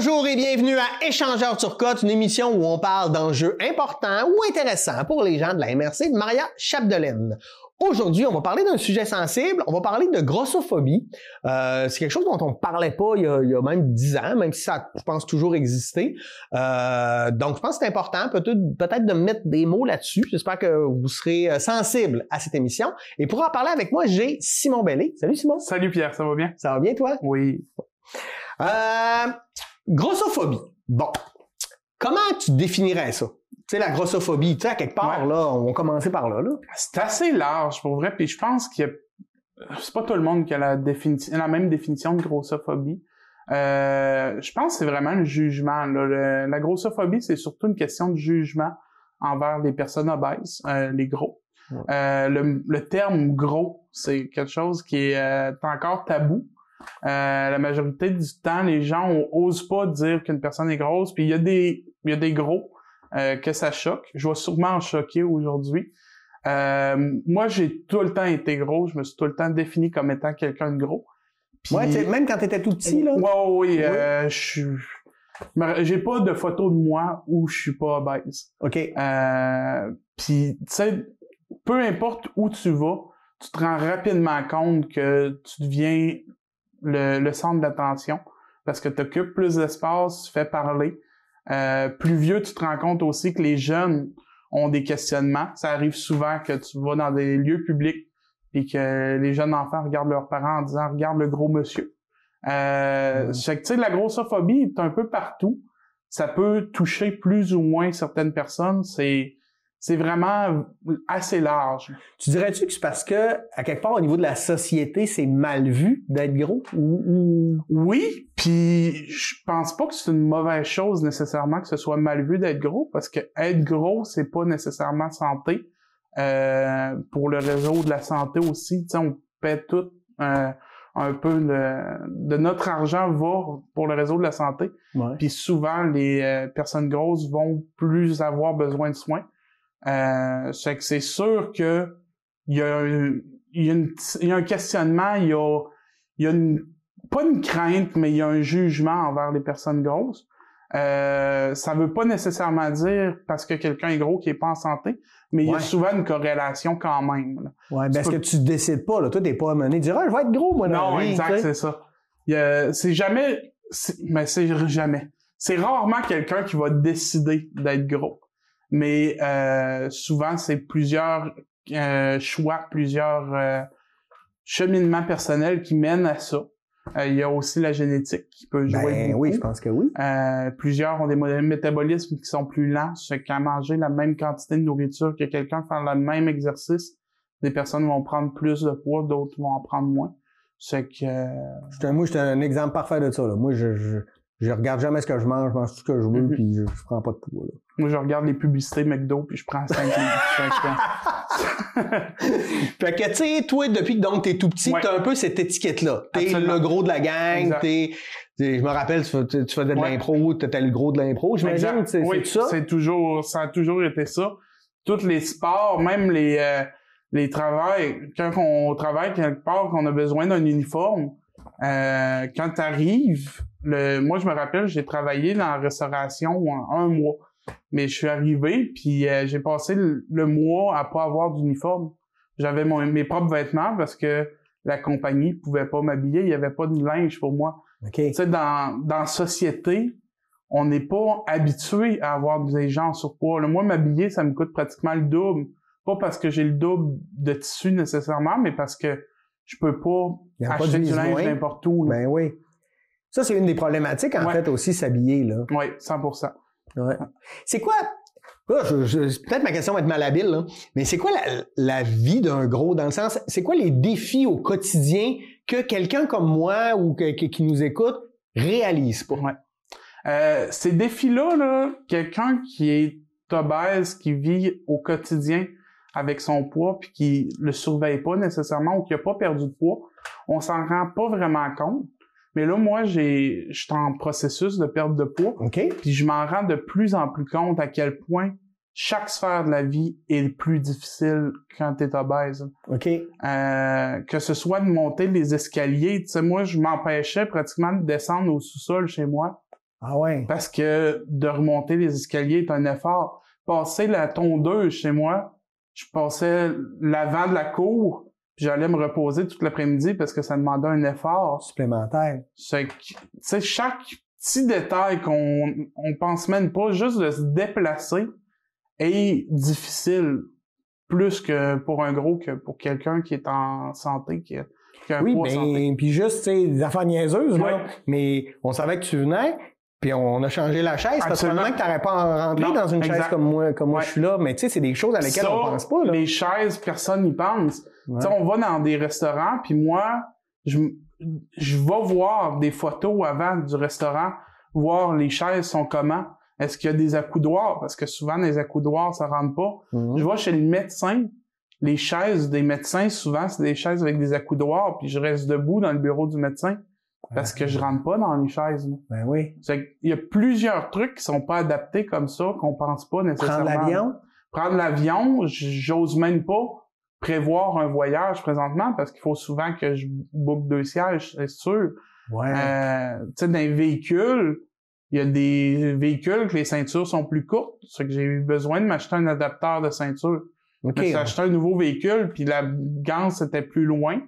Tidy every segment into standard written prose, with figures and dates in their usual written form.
Bonjour et bienvenue à Échangeurs Turcotte, une émission où on parle d'enjeux importants ou intéressants pour les gens de la MRC de Maria Chapdelaine. Aujourd'hui, on va parler d'un sujet sensible, on va parler de grossophobie. C'est quelque chose dont on ne parlait pas il y a même 10 ans, même si ça a, je pense, toujours existé. Donc, je pense que c'est important peut-être de mettre des mots là-dessus. J'espère que vous serez sensible à cette émission. Et pour en parler avec moi, j'ai Simon Bellé. Salut Simon. Salut Pierre, ça va bien? Ça va bien toi? Oui. Grossophobie. Bon. Comment tu définirais ça? Tu sais, la grossophobie, tu sais, à quelque part, là, on va commencer par là. C'est assez large, pour vrai, puis je pense que c'est pas tout le monde qui a la même définition de grossophobie. Je pense que c'est vraiment le jugement, là. La grossophobie, c'est surtout une question de jugement envers les personnes obèses, les gros. Ouais. Le terme gros, c'est quelque chose qui est encore tabou. La majorité du temps, les gens osent pas dire qu'une personne est grosse, puis il y a des gros que ça choque. Je vais sûrement en choquer aujourd'hui. Moi, j'ai tout le temps été gros. Je me suis tout le temps défini comme étant quelqu'un de gros. Puis, ouais, même quand t'étais tout petit, là? Oui. J'ai pas de photo de moi où je suis pas obèse. OK. Puis, tu sais, peu importe où tu vas, tu te rends rapidement compte que tu deviens le centre d'attention parce que tu occupes plus d'espace, tu fais parler. Plus vieux, tu te rends compte aussi que les jeunes ont des questionnements. Ça arrive souvent que tu vas dans des lieux publics et que les jeunes enfants regardent leurs parents en disant « Regarde le gros monsieur ». Tu sais, la grossophobie est un peu partout. Ça peut toucher plus ou moins certaines personnes. C'est vraiment assez large. Tu dirais-tu que c'est parce que, à quelque part, au niveau de la société, c'est mal vu d'être gros? Oui, puis je pense pas que c'est une mauvaise chose nécessairement que ce soit mal vu d'être gros, parce que être gros, c'est pas nécessairement santé. Pour le réseau de la santé aussi, tu sais, on paie tout un peu de notre argent va pour le réseau de la santé. Ouais. Puis souvent, les personnes grosses vont plus avoir besoin de soins. C'est que c'est sûr que il y a un questionnement, il y a pas une crainte, mais il y a un jugement envers les personnes grosses. Ça veut pas nécessairement dire parce que quelqu'un est gros qu'il est pas en santé, mais il y a souvent une corrélation quand même. Là. Ouais, parce que tu décides pas, là. Toi, t'es pas amené de dire, je vais être gros, moi, non, exact, c'est ça. C'est jamais. C'est rarement quelqu'un qui va décider d'être gros. Mais souvent, c'est plusieurs choix, plusieurs cheminements personnels qui mènent à ça. Il y a aussi la génétique qui peut jouer beaucoup. Oui, je pense que oui. Plusieurs ont des métabolismes qui sont plus lents. C'est qu'à manger la même quantité de nourriture que quelqu'un faire le même exercice, des personnes vont prendre plus de poids, d'autres vont en prendre moins. C'est que... Moi, j'étais un exemple parfait de ça. Là. Moi, je regarde jamais ce que je mange tout ce que je veux, puis je prends pas de poids. Là. Moi, je regarde les publicités McDo, puis je prends 5 livres. Fait que, tu sais, toi, depuis que donc t'es tout petit, t'as un peu cette étiquette-là. T'es le gros de la gang, je me rappelle, tu faisais de l'impro, t'étais le gros de l'impro, j'imagine, c'est ça? Ça a toujours été ça. Tous les sports, même les travails, quand on travaille quelque part, qu'on a besoin d'un uniforme, quand t'arrives, moi, je me rappelle, j'ai travaillé dans la restauration un mois. Mais je suis arrivé, puis j'ai passé le mois à pas avoir d'uniforme. J'avais mes propres vêtements parce que la compagnie pouvait pas m'habiller. Il y avait pas de linge pour moi. Okay. Tu sais, dans la société, on n'est pas habitué à avoir des gens en surpoids. Là, moi, m'habiller, ça me coûte pratiquement le double. Pas parce que j'ai le double de tissu nécessairement, mais parce que je peux pas acheter du linge n'importe où. Là. Ben oui. Ça, c'est une des problématiques, en fait, aussi, s'habiller, là. Oui, 100%. Ouais. C'est quoi, là, peut-être ma question va être malhabile, là, mais c'est quoi la vie d'un gros, dans le sens, c'est quoi les défis au quotidien que quelqu'un comme moi ou qui nous écoute réalise pas? Ouais. Ces défis-là, là, quelqu'un qui est obèse, qui vit au quotidien avec son poids puis qui le surveille pas nécessairement ou qui a pas perdu de poids, on s'en rend pas vraiment compte. Mais là, moi, je suis en processus de perte de poids. Okay. Puis je m'en rends de plus en plus compte à quel point chaque sphère de la vie est plus difficile quand t'es obèse. OK. Que ce soit de monter les escaliers. Tu sais, moi, je m'empêchais pratiquement de descendre au sous-sol chez moi Ah ouais. Parce que de remonter les escaliers est un effort. Passer la tondeuse chez moi, je passais l'avant de la cour, puis j'allais me reposer toute l'après-midi parce que ça demandait un effort Supplémentaire. C'est que, tu sais, chaque petit détail qu'on pense même pas, juste de se déplacer, est difficile plus que pour un gros que pour quelqu'un qui est en santé, qui a un Oui, poids santé. ben, puis juste, tu sais, des affaires niaiseuses, là. Ouais. Mais on savait que tu venais, puis on a changé la chaise, parce que Absolument. probablement que t'aurais pas rentré Non, dans une chaise exact. comme moi Ouais. je suis là. Mais tu sais, c'est des choses à lesquelles on pense pas, là. Les chaises, personne n'y pense. Ouais. Tu sais, on va dans des restaurants, puis moi, je vais voir des photos avant du restaurant, voir les chaises sont comment. Est-ce qu'il y a des accoudoirs? Parce que souvent, les accoudoirs, ça rentre pas. Mhm. Je vais chez le médecin. Les chaises des médecins, souvent, c'est des chaises avec des accoudoirs, puis je reste debout dans le bureau du médecin parce que je rentre pas dans les chaises. Là. Ben oui. Il y a plusieurs trucs qui sont pas adaptés comme ça, qu'on pense pas nécessairement. Prendre l'avion? Prendre l'avion, j'ose même pas prévoir un voyage présentement parce qu'il faut souvent que je book 2 sièges, c'est sûr. Ouais. Tu sais, dans les véhicules, il y a des véhicules que les ceintures sont plus courtes. C'est que j'ai eu besoin de m'acheter un adaptateur de ceinture. OK. J'ai acheté un nouveau véhicule, puis la ganse était plus loin.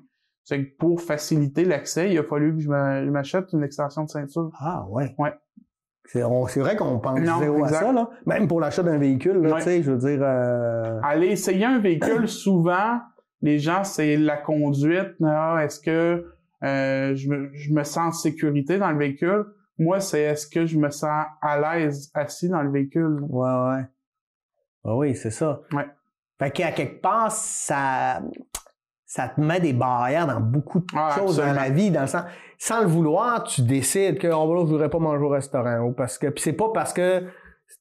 C'est que pour faciliter l'accès, il a fallu que je m'achète une extension de ceinture. Ah ouais. Ouais. C'est vrai qu'on pense Non, zéro exact. à ça, là. Même pour l'achat d'un véhicule, là, Ouais. tu sais, je veux dire... Aller essayer un véhicule, souvent, les gens, c'est la conduite. Ah, est-ce que je me sens en sécurité dans le véhicule? Moi, c'est est-ce que je me sens à l'aise assis dans le véhicule? Ouais, ouais. Ah oui, c'est ça. Ouais. Fait qu'à quelque part, ça te met des barrières dans beaucoup de choses absolument. dans la vie, dans le sens, sans le vouloir, tu décides que, oh, là, je voudrais pas manger au restaurant, ou parce que, puis c'est pas parce que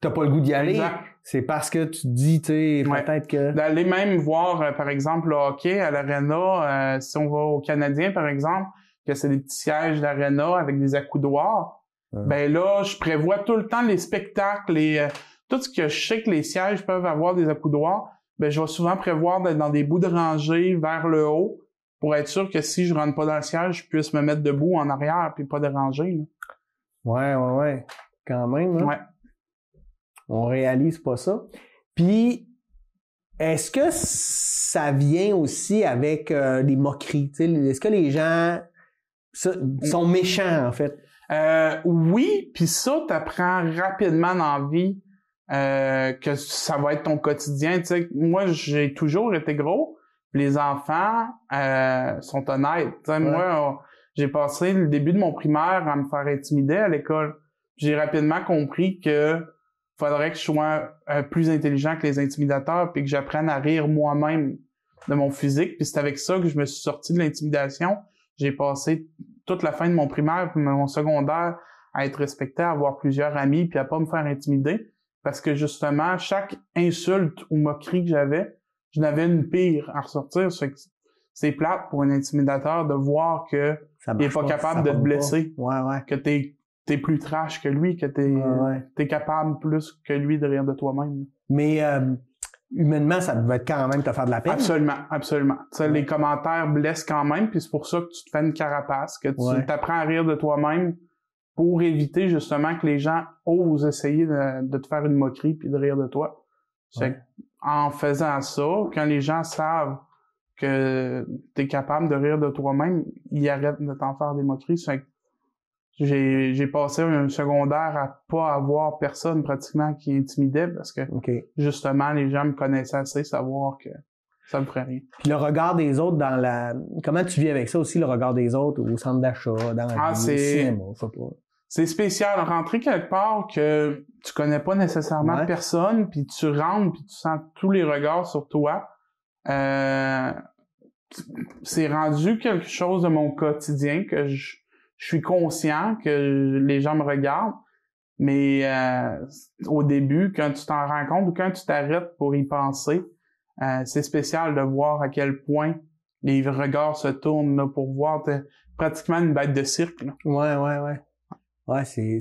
t'as pas le goût d'y aller, Exact. c'est parce que tu te dis, tu sais, Ouais. peut-être que... D'aller même voir, par exemple, le hockey à l'aréna, si on va au Canadien, par exemple, que c'est des petits sièges d'aréna avec des accoudoirs, ben là, je prévois tout le temps les spectacles et tout ce que je sais que les sièges peuvent avoir des accoudoirs, ben je vais souvent prévoir d'être dans des bouts de rangée vers le haut pour être sûr que si je rentre pas dans le siège, je puisse me mettre debout en arrière puis pas déranger. Ouais. Quand même, hein? Ouais. On réalise pas ça. Puis, est-ce que ça vient aussi avec des moqueries? Tu sais, est-ce que les gens sont méchants, en fait? Oui, puis ça, t'apprends rapidement dans la vie que ça va être ton quotidien. Tu sais, moi, j'ai toujours été gros. Les enfants sont honnêtes. Tu sais, moi, j'ai passé le début de mon primaire à me faire intimider à l'école. J'ai rapidement compris que faudrait que je sois plus intelligent que les intimidateurs puis que j'apprenne à rire moi-même de mon physique. Puis c'est avec ça que je me suis sorti de l'intimidation. J'ai passé toute la fin de mon primaire puis mon secondaire à être respecté, à avoir plusieurs amis puis à pas me faire intimider. Parce que justement, chaque insulte ou moquerie que j'avais, je n'avais une pire à ressortir. C'est plate pour un intimidateur de voir que il est pas capable de te blesser. Ouais. Que t'es plus trash que lui, que t'es capable plus que lui de rire de toi-même. Mais humainement, ça devait quand même te faire de la peine. Absolument. Tu sais, les commentaires blessent quand même, puis c'est pour ça que tu te fais une carapace, que tu t'apprends à rire de toi-même pour éviter justement que les gens osent essayer de te faire une moquerie puis de rire de toi. C'est en faisant ça, quand les gens savent que t'es capable de rire de toi-même, ils arrêtent de t'en faire des moqueries. C'est que j'ai passé un secondaire à pas avoir personne pratiquement qui intimidait parce que justement les gens me connaissaient assez, savoir que ça me ferait rien. Puis le regard des autres dans la... Comment tu vis avec ça aussi, le regard des autres au centre d'achat, dans le cinéma, je sais pas. C'est spécial. Rentrer quelque part que tu connais pas nécessairement personne, puis tu rentres, puis tu sens tous les regards sur toi. C'est rendu quelque chose de mon quotidien que je suis conscient que les gens me regardent, mais au début, quand tu t'en rends compte ou quand tu t'arrêtes pour y penser, c'est spécial de voir à quel point les regards se tournent là, pour voir pratiquement une bête de cirque. Là. Ouais. Ouais, c'est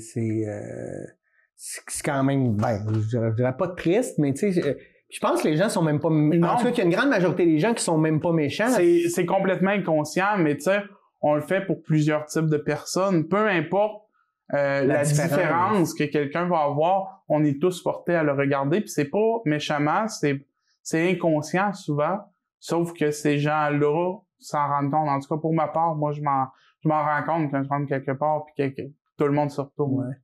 quand même, je dirais pas triste, mais tu sais, je pense que les gens sont même pas... Non. En tout cas, qu'il y a une grande majorité des gens qui sont même pas méchants. C'est complètement inconscient, mais tu sais, on le fait pour plusieurs types de personnes. Peu importe la différence que quelqu'un va avoir, on est tous portés à le regarder, puis c'est pas méchamment, c'est inconscient souvent, sauf que ces gens-là s'en rendent compte. En tout cas, pour ma part, moi, je m'en rends compte quand je rentre quelque part, puis que tout le monde se retourne. Ouais.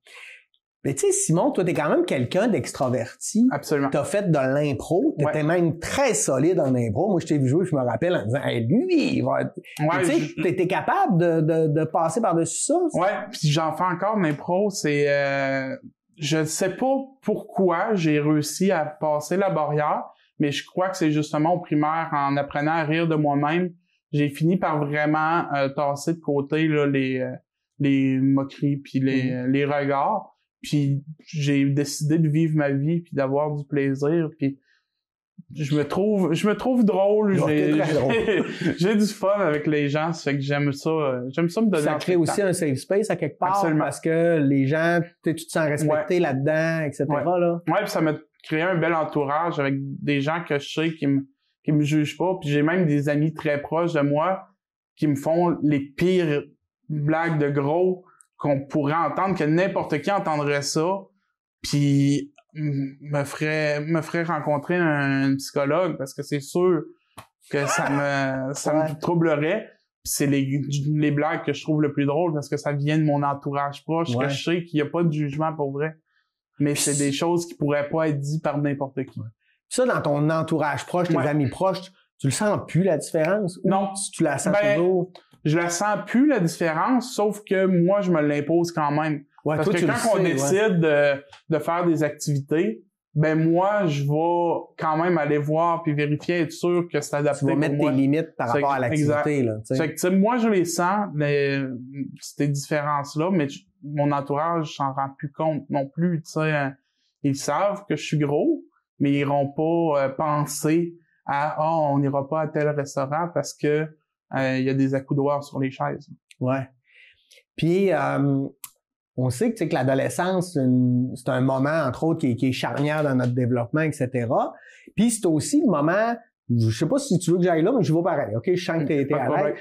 Mais tu sais, Simon, toi, t'es quand même quelqu'un d'extraverti. Absolument. T'as fait de l'impro. T'étais même très solide en impro. Moi, je t'ai vu jouer, je me rappelle en disant, hey, lui, il va... Ouais, tu sais, t'es capable de passer par-dessus ça? Ouais, puis j'en fais encore de l'impro. Je ne sais pas pourquoi j'ai réussi à passer la barrière, mais je crois que c'est justement au primaire, en apprenant à rire de moi-même, j'ai fini par vraiment tasser de côté là, les moqueries puis les regards. Puis j'ai décidé de vivre ma vie puis d'avoir du plaisir. Puis je me trouve drôle. J'ai du fun avec les gens. Ça fait que j'aime ça me donner. Ça crée aussi un safe space à quelque part. Absolument. Parce que les gens, tu te sens respecté là-dedans, etc. Ouais. Là. Ouais, puis ça m'a créé un bel entourage avec des gens que je sais qui me jugent pas. Puis j'ai même des amis très proches de moi qui me font les pires blagues de gros qu'on pourrait entendre, que n'importe qui entendrait ça, puis me ferait rencontrer un psychologue, parce que c'est sûr que ça me troublerait. Puis c'est les blagues que je trouve le plus drôle, parce que ça vient de mon entourage proche, que je sais qu'il n'y a pas de jugement pour vrai. Mais c'est des choses qui pourraient pas être dites par n'importe qui. Ça, dans ton entourage proche, tes amis proches, tu le sens plus, la différence? Ou non. Tu la sens toujours? Je la sens plus, la différence, sauf que moi, je me l'impose quand même. Ouais, parce que quand on décide de faire des activités, ben moi, je vais quand même aller voir puis vérifier, être sûr que c'est adapté pour moi. Tu vas mettre tes limites par rapport à l'activité. Là, fait que, moi, je les sens, ces différences-là, mais mon entourage s'en rend plus compte non plus. Ils savent que je suis gros, mais ils n'iront pas penser à « on n'ira pas à tel restaurant parce que il y a des accoudoirs sur les chaises. » Ouais. Puis, on sait que l'adolescence, c'est un moment, entre autres, qui est charnière dans notre développement, etc. Puis, c'est aussi le moment, je sais pas si tu veux que j'aille là, mais je vais pareil, OK? Je sens que t'es à l'aise.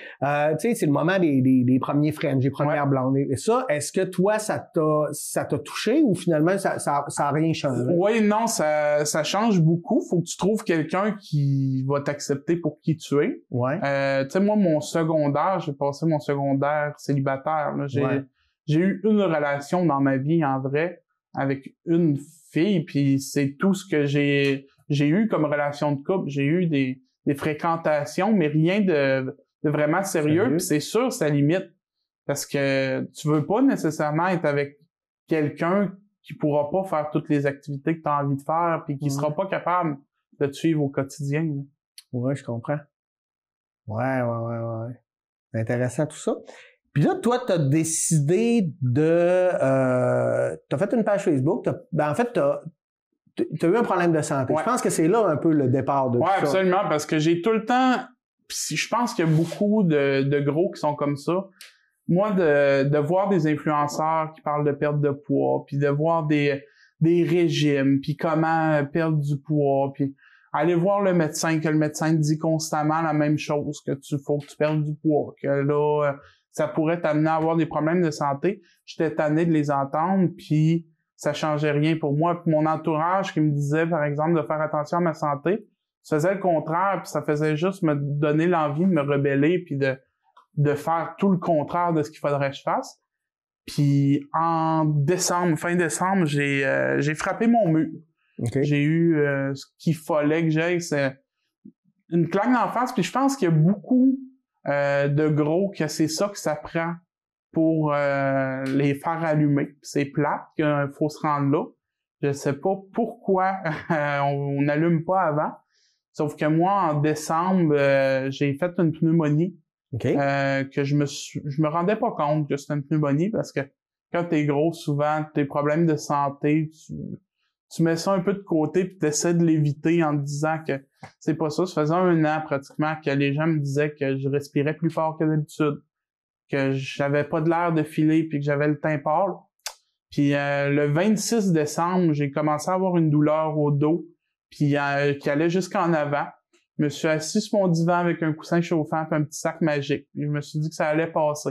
Tu sais, c'est le moment des premiers French, des premières blondes. Et ça, est-ce que toi, ça t'a touché ou finalement, ça a rien changé? Oui, non, ça change beaucoup. Faut que tu trouves quelqu'un qui va t'accepter pour qui tu es. Ouais. Tu sais, moi, mon secondaire, j'ai passé mon secondaire célibataire. Là. J'ai eu une relation dans ma vie, en vrai, avec une fille, puis c'est tout ce que j'ai eu comme relation de couple. J'ai eu des fréquentations, mais rien de vraiment sérieux. Puis c'est sûr, ça limite. Parce que tu veux pas nécessairement être avec quelqu'un qui pourra pas faire toutes les activités que tu as envie de faire, puis qui sera pas capable de te suivre au quotidien. Là. Ouais, je comprends. Ouais. C'est intéressant tout ça. Puis là, toi, t'as décidé t'as fait une page Facebook. En fait, t'as eu un problème de santé. Ouais. Je pense que c'est là un peu le départ de tout ça. Ouais, absolument, parce que j'ai tout le temps... Je pense qu'il y a beaucoup de gros qui sont comme ça. Moi, de voir des influenceurs qui parlent de perte de poids, puis de voir des régimes, puis comment perdre du poids, puis aller voir le médecin, que le médecin te dit constamment la même chose, que faut que tu perdes du poids, que là, ça pourrait t'amener à avoir des problèmes de santé. J'étais tanné de les entendre, puis ça changeait rien pour moi. Puis mon entourage qui me disait, par exemple, de faire attention à ma santé, ça faisait le contraire, puis ça faisait juste me donner l'envie de me rebeller, puis de faire tout le contraire de ce qu'il faudrait que je fasse. Puis en fin décembre, j'ai frappé mon mur. Okay. J'ai eu ce qu'il fallait que j'aille, c'est une claque d'en face, puis je pense qu'il y a beaucoup de gros que c'est ça que ça prend pour les faire allumer. C'est plate qu'il faut se rendre là. Je sais pas pourquoi on n'allume pas avant. Sauf que moi, en décembre, j'ai fait une pneumonie. Okay. Que je me rendais pas compte que c'était une pneumonie parce que quand t'es gros, souvent, tes problèmes de santé, tu mets ça un peu de côté puis t'essaies de l'éviter en te disant que c'est pas ça. Ça faisait 1 an pratiquement que les gens me disaient que je respirais plus fort que d'habitude, que j'avais pas de l'air de filer puis que j'avais le teint pâle. Puis le 26 décembre, j'ai commencé à avoir une douleur au dos puis qui allait jusqu'en avant. Je me suis assis sur mon divan avec un coussin chauffant et un petit sac magique. Puis je me suis dit que ça allait passer.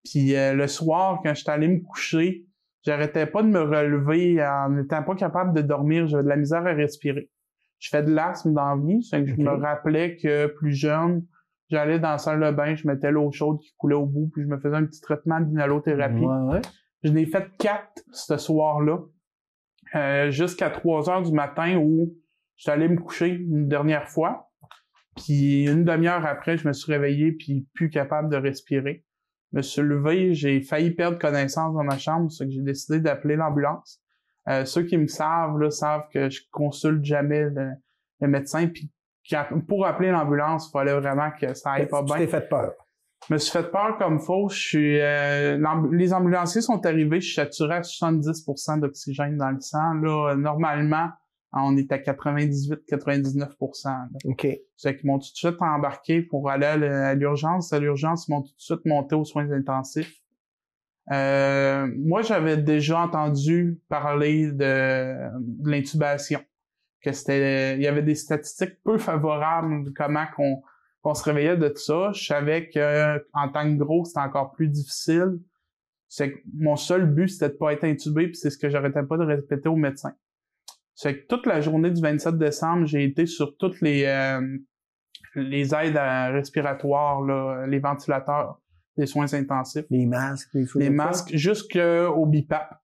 Puis le soir, quand j'étais allé me coucher, j'arrêtais pas de me relever en n'étant pas capable de dormir. J'avais de la misère à respirer. Je fais de l'asthme dans la vie. C'est que je me rappelais que plus jeune, j'allais dans la salle de bain, je mettais l'eau chaude qui coulait au bout, puis je me faisais un petit traitement d'inhalothérapie. Ouais. Je n'ai fait 4 ce soir-là, jusqu'à 3 heures du matin où j'étais allé me coucher une dernière fois. Puis une demi-heure après, je me suis réveillé puis plus capable de respirer. Je me suis levé, j'ai failli perdre connaissance dans ma chambre, c'est que j'ai décidé d'appeler l'ambulance. Ceux qui me savent là, savent que je consulte jamais le médecin. Puis pour appeler l'ambulance, il fallait vraiment que ça aille pas bien. Tu t'es fait peur. Je me suis fait peur comme faux. Les ambulanciers sont arrivés, je suis saturé à 70% d'oxygène dans le sang. Là, normalement, on est à 98-99%. OK. C'est qu'ils m'ont tout de suite embarqué pour aller à l'urgence. À l'urgence, ils m'ont tout de suite monté aux soins intensifs. Moi, j'avais déjà entendu parler de l'intubation. Il y avait des statistiques peu favorables de comment qu'on se réveillait de tout ça. Je savais que en tant que gros, c'était encore plus difficile. C'est que mon seul but, c'était de pas être intubé, puis c'est ce que j'arrêtais pas de répéter au médecin. C'est que toute la journée du 27 décembre, j'ai été sur toutes les aides respiratoires, là, les ventilateurs, les soins intensifs. Les masques, les masques, jusqu'au BiPAP.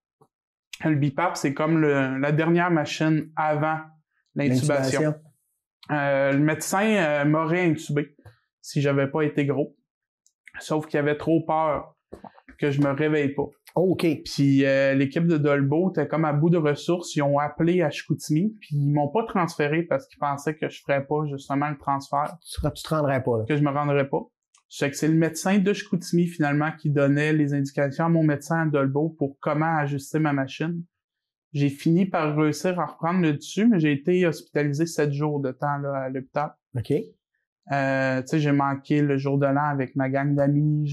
Le BiPAP, c'est comme la dernière machine avant l'intubation. Le médecin m'aurait intubé si j'avais pas été gros. Sauf qu'il avait trop peur que je me réveille pas. OK. Puis l'équipe de Dolbeau était comme à bout de ressources. Ils ont appelé à Chicoutimi, puis ils m'ont pas transféré parce qu'ils pensaient que je ferais pas justement le transfert. Tu te rendrais pas, là. Que je me rendrais pas. C'est que c'est le médecin de Chicoutimi, finalement, qui donnait les indications à mon médecin à Dolbeau pour comment ajuster ma machine. J'ai fini par réussir à reprendre le dessus, mais j'ai été hospitalisé 7 jours de temps là, à l'hôpital. OK. Tu sais, j'ai manqué le jour de l'an avec ma gang d'amis.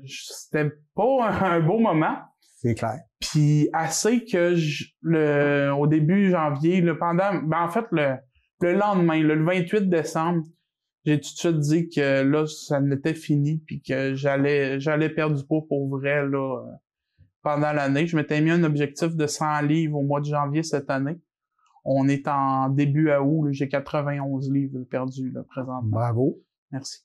C'était pas un beau moment. C'est clair. Puis assez que au début janvier, le lendemain, le 28 décembre, j'ai tout de suite dit que là, ça n'était fini, puis que j'allais perdre du poids pour vrai là pendant l'année. Je m'étais mis un objectif de 100 livres au mois de janvier cette année. On est en début à août, là, j'ai 91 livres perdus là, présentement. Bravo. Merci.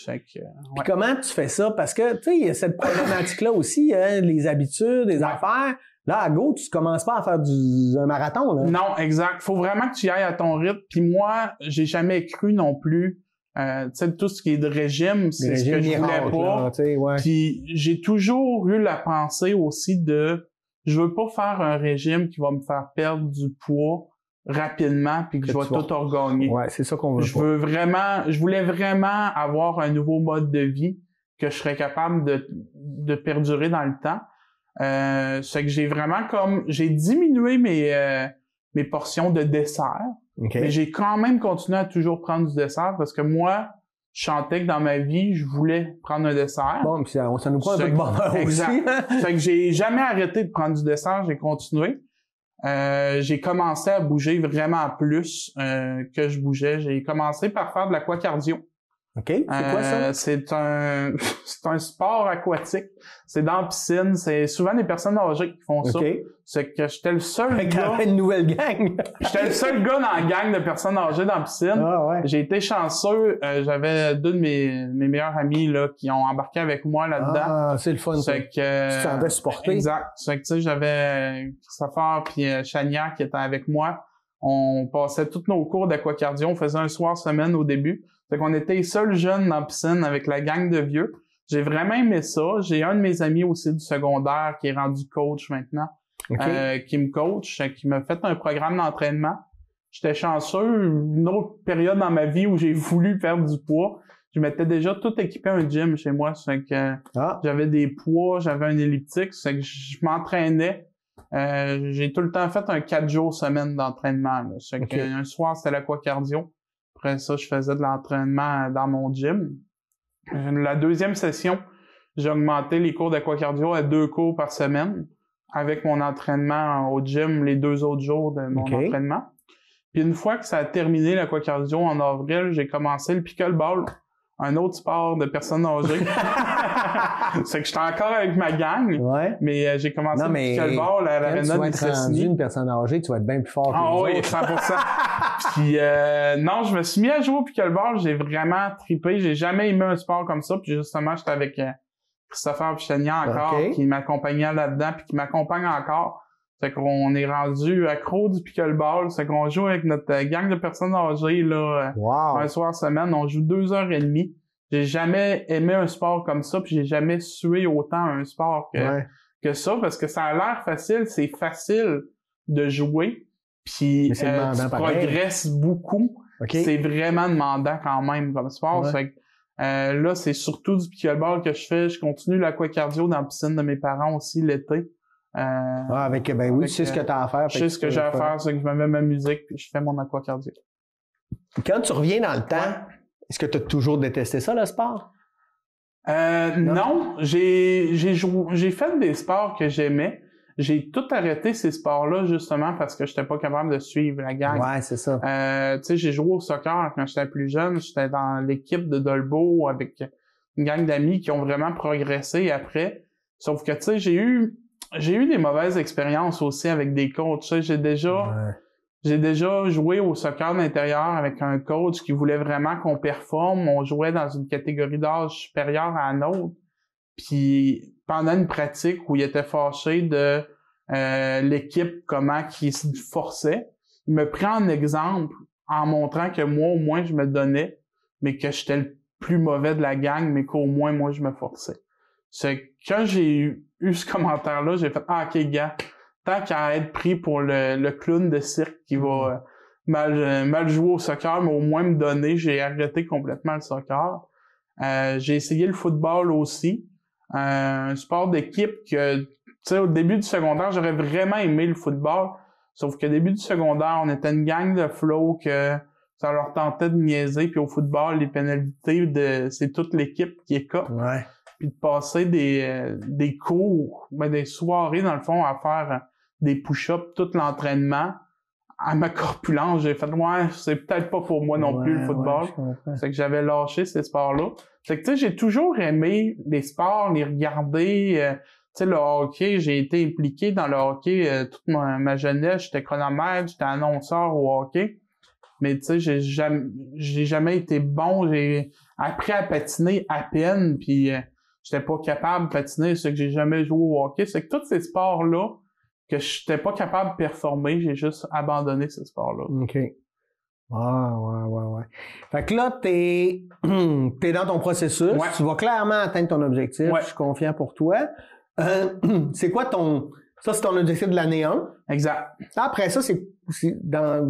Ouais. Puis comment tu fais ça? Parce que, tu sais, il y a cette problématique-là aussi, hein, les habitudes, les affaires. Là, à go, tu commences pas à faire un marathon, là. Non, exact. Faut vraiment que tu y ailles à ton rythme. Puis moi, j'ai jamais cru non plus, tu sais, tout ce qui est de régime, c'est ce que je voulais pas. Ouais. Puis j'ai toujours eu la pensée aussi je veux pas faire un régime qui va me faire perdre du poids rapidement puis que je vais tout regagner. Ouais, c'est ça qu'on veut. Je voulais vraiment avoir un nouveau mode de vie que je serais capable de perdurer dans le temps. C'est que j'ai diminué mes portions de dessert. Okay. Mais j'ai quand même continué à toujours prendre du dessert parce que moi, je sentais que dans ma vie, je voulais prendre un dessert. Bon, puis ça nous prend un peu de bonheur exact. aussi. C'est que j'ai jamais arrêté de prendre du dessert, j'ai continué. J'ai commencé à bouger vraiment plus que je bougeais. J'ai commencé par faire de l'aquacardio. OK. C'est quoi ça? C'est un sport aquatique. C'est dans la piscine. C'est souvent des personnes âgées qui font ça. C'est que j'étais le seul gars. Une nouvelle gang. J'étais le seul gars dans la gang de personnes âgées dans la piscine. Ah, ouais. J'ai été chanceux. J'avais deux de mes meilleurs amis là qui ont embarqué avec moi là-dedans. Ah, c'est le fun. C'est que tu t'en vas supporter. Exact. C'est que tu sais, j'avais Christopher puis Chania qui étaient avec moi. On passait tous nos cours d'aquacardio. On faisait un soir semaine au début. Fait qu'on était les seuls jeunes dans la piscine avec la gang de vieux. J'ai vraiment aimé ça. J'ai un de mes amis aussi du secondaire qui est rendu coach maintenant, qui me coach, qui m'a fait un programme d'entraînement. J'étais chanceux. Une autre période dans ma vie où j'ai voulu perdre du poids, je m'étais déjà tout équipé un gym chez moi. C'est que j'avais des poids, j'avais un elliptique. C'est que je m'entraînais. J'ai tout le temps fait un 4 jours semaine d'entraînement. C'est qu'un soir, c'était l'aquacardio. Après ça, je faisais de l'entraînement dans mon gym. La deuxième session, j'ai augmenté les cours d'aquacardio à 2 cours par semaine avec mon entraînement au gym les 2 autres jours de mon entraînement. Puis une fois que ça a terminé l'aquacardio en avril, j'ai commencé le pickleball, un autre sport de personnes âgées. C'est que j'étais encore avec ma gang, Ouais. mais j'ai commencé Non, le mais pickleball à quand l'Arena tu de vas être rendu Mistassini. une personne âgée, tu vas être bien plus fort que Ah les oui, autres. 100%. Puis non, je me suis mis à jouer au pickleball, j'ai vraiment trippé, j'ai jamais aimé un sport comme ça, puis justement, j'étais avec Christopher Pichagnan encore, Ok. qui m'accompagnait là-dedans, puis qui m'accompagne encore. Fait qu'on est rendu accro du pickleball, c'est qu'on joue avec notre gang de personnes âgées, là, Wow. un soir semaine, on joue 2h30. J'ai jamais aimé un sport comme ça, puis j'ai jamais sué autant un sport que ça, parce que ça a l'air facile, c'est facile de jouer, puis Mais c'est demandant tu pareil. progresses beaucoup. OK. C'est vraiment demandant quand même comme sport. Ouais. Fait que, là, c'est surtout du pickleball que je fais. Je continue l'aquacardio dans la piscine de mes parents aussi l'été. Ah, ben oui, avec, tu sais ce que tu as à faire. Je sais ce que j'ai à faire, c'est que je me mets ma musique puis je fais mon aquacardio. Quand tu reviens dans le temps, est-ce que tu as toujours détesté ça, le sport? Non, j'ai fait des sports que j'aimais. J'ai tout arrêté ces sports-là justement parce que j'étais pas capable de suivre la gang. Ouais, c'est ça. Tu sais, j'ai joué au soccer quand j'étais plus jeune. J'étais dans l'équipe de Dolbeau avec une gang d'amis qui ont vraiment progressé après. Sauf que, tu sais, j'ai eu des mauvaises expériences aussi avec des coachs. Tu sais, j'ai déjà joué au soccer d'intérieur avec un coach qui voulait vraiment qu'on performe. On jouait dans une catégorie d'âge supérieure à la nôtre. Puis pendant une pratique où il était fâché de l'équipe, comment qu'il se forçait, il me prend en exemple en montrant que moi, au moins, je me donnais, mais que j'étais le plus mauvais de la gang, mais qu'au moins, moi, je me forçais. C'est que quand j'ai eu ce commentaire-là, j'ai fait « Ah, OK, gars, tant qu'à être pris pour le clown de cirque qui va mal jouer au soccer, mais au moins me donner, j'ai arrêté complètement le soccer. J'ai essayé le football aussi. Un sport d'équipe que, tu sais, au début du secondaire, j'aurais vraiment aimé le football. Sauf qu'au début du secondaire, on était une gang de flow que ça leur tentait de niaiser. Puis au football, les pénalités, c'est toute l'équipe qui est cop. Ouais. Puis de passer des cours, des soirées, dans le fond, à faire des push-ups, tout l'entraînement. À ma corpulence, j'ai fait « Ouais, c'est peut-être pas pour moi non plus le football. » C'est que j'avais lâché ces sports-là. C'est que, tu sais, j'ai toujours aimé les sports, les regarder. Tu sais, le hockey, j'ai été impliqué dans le hockey toute ma jeunesse. J'étais chronomètre, j'étais annonceur au hockey. Mais, tu sais, j'ai jamais été bon. J'ai appris à patiner à peine, puis j'étais pas capable de patiner. C'est que j'ai jamais joué au hockey. C'est que tous ces sports-là, que j'étais pas capable de performer, j'ai juste abandonné ce sport-là. OK. Ouais. Fait que là, t'es dans ton processus. Ouais. Tu vas clairement atteindre ton objectif. Ouais. Je suis confiant pour toi. C'est quoi ça, c'est ton objectif de l'année 1. Exact. Après ça, c'est dans...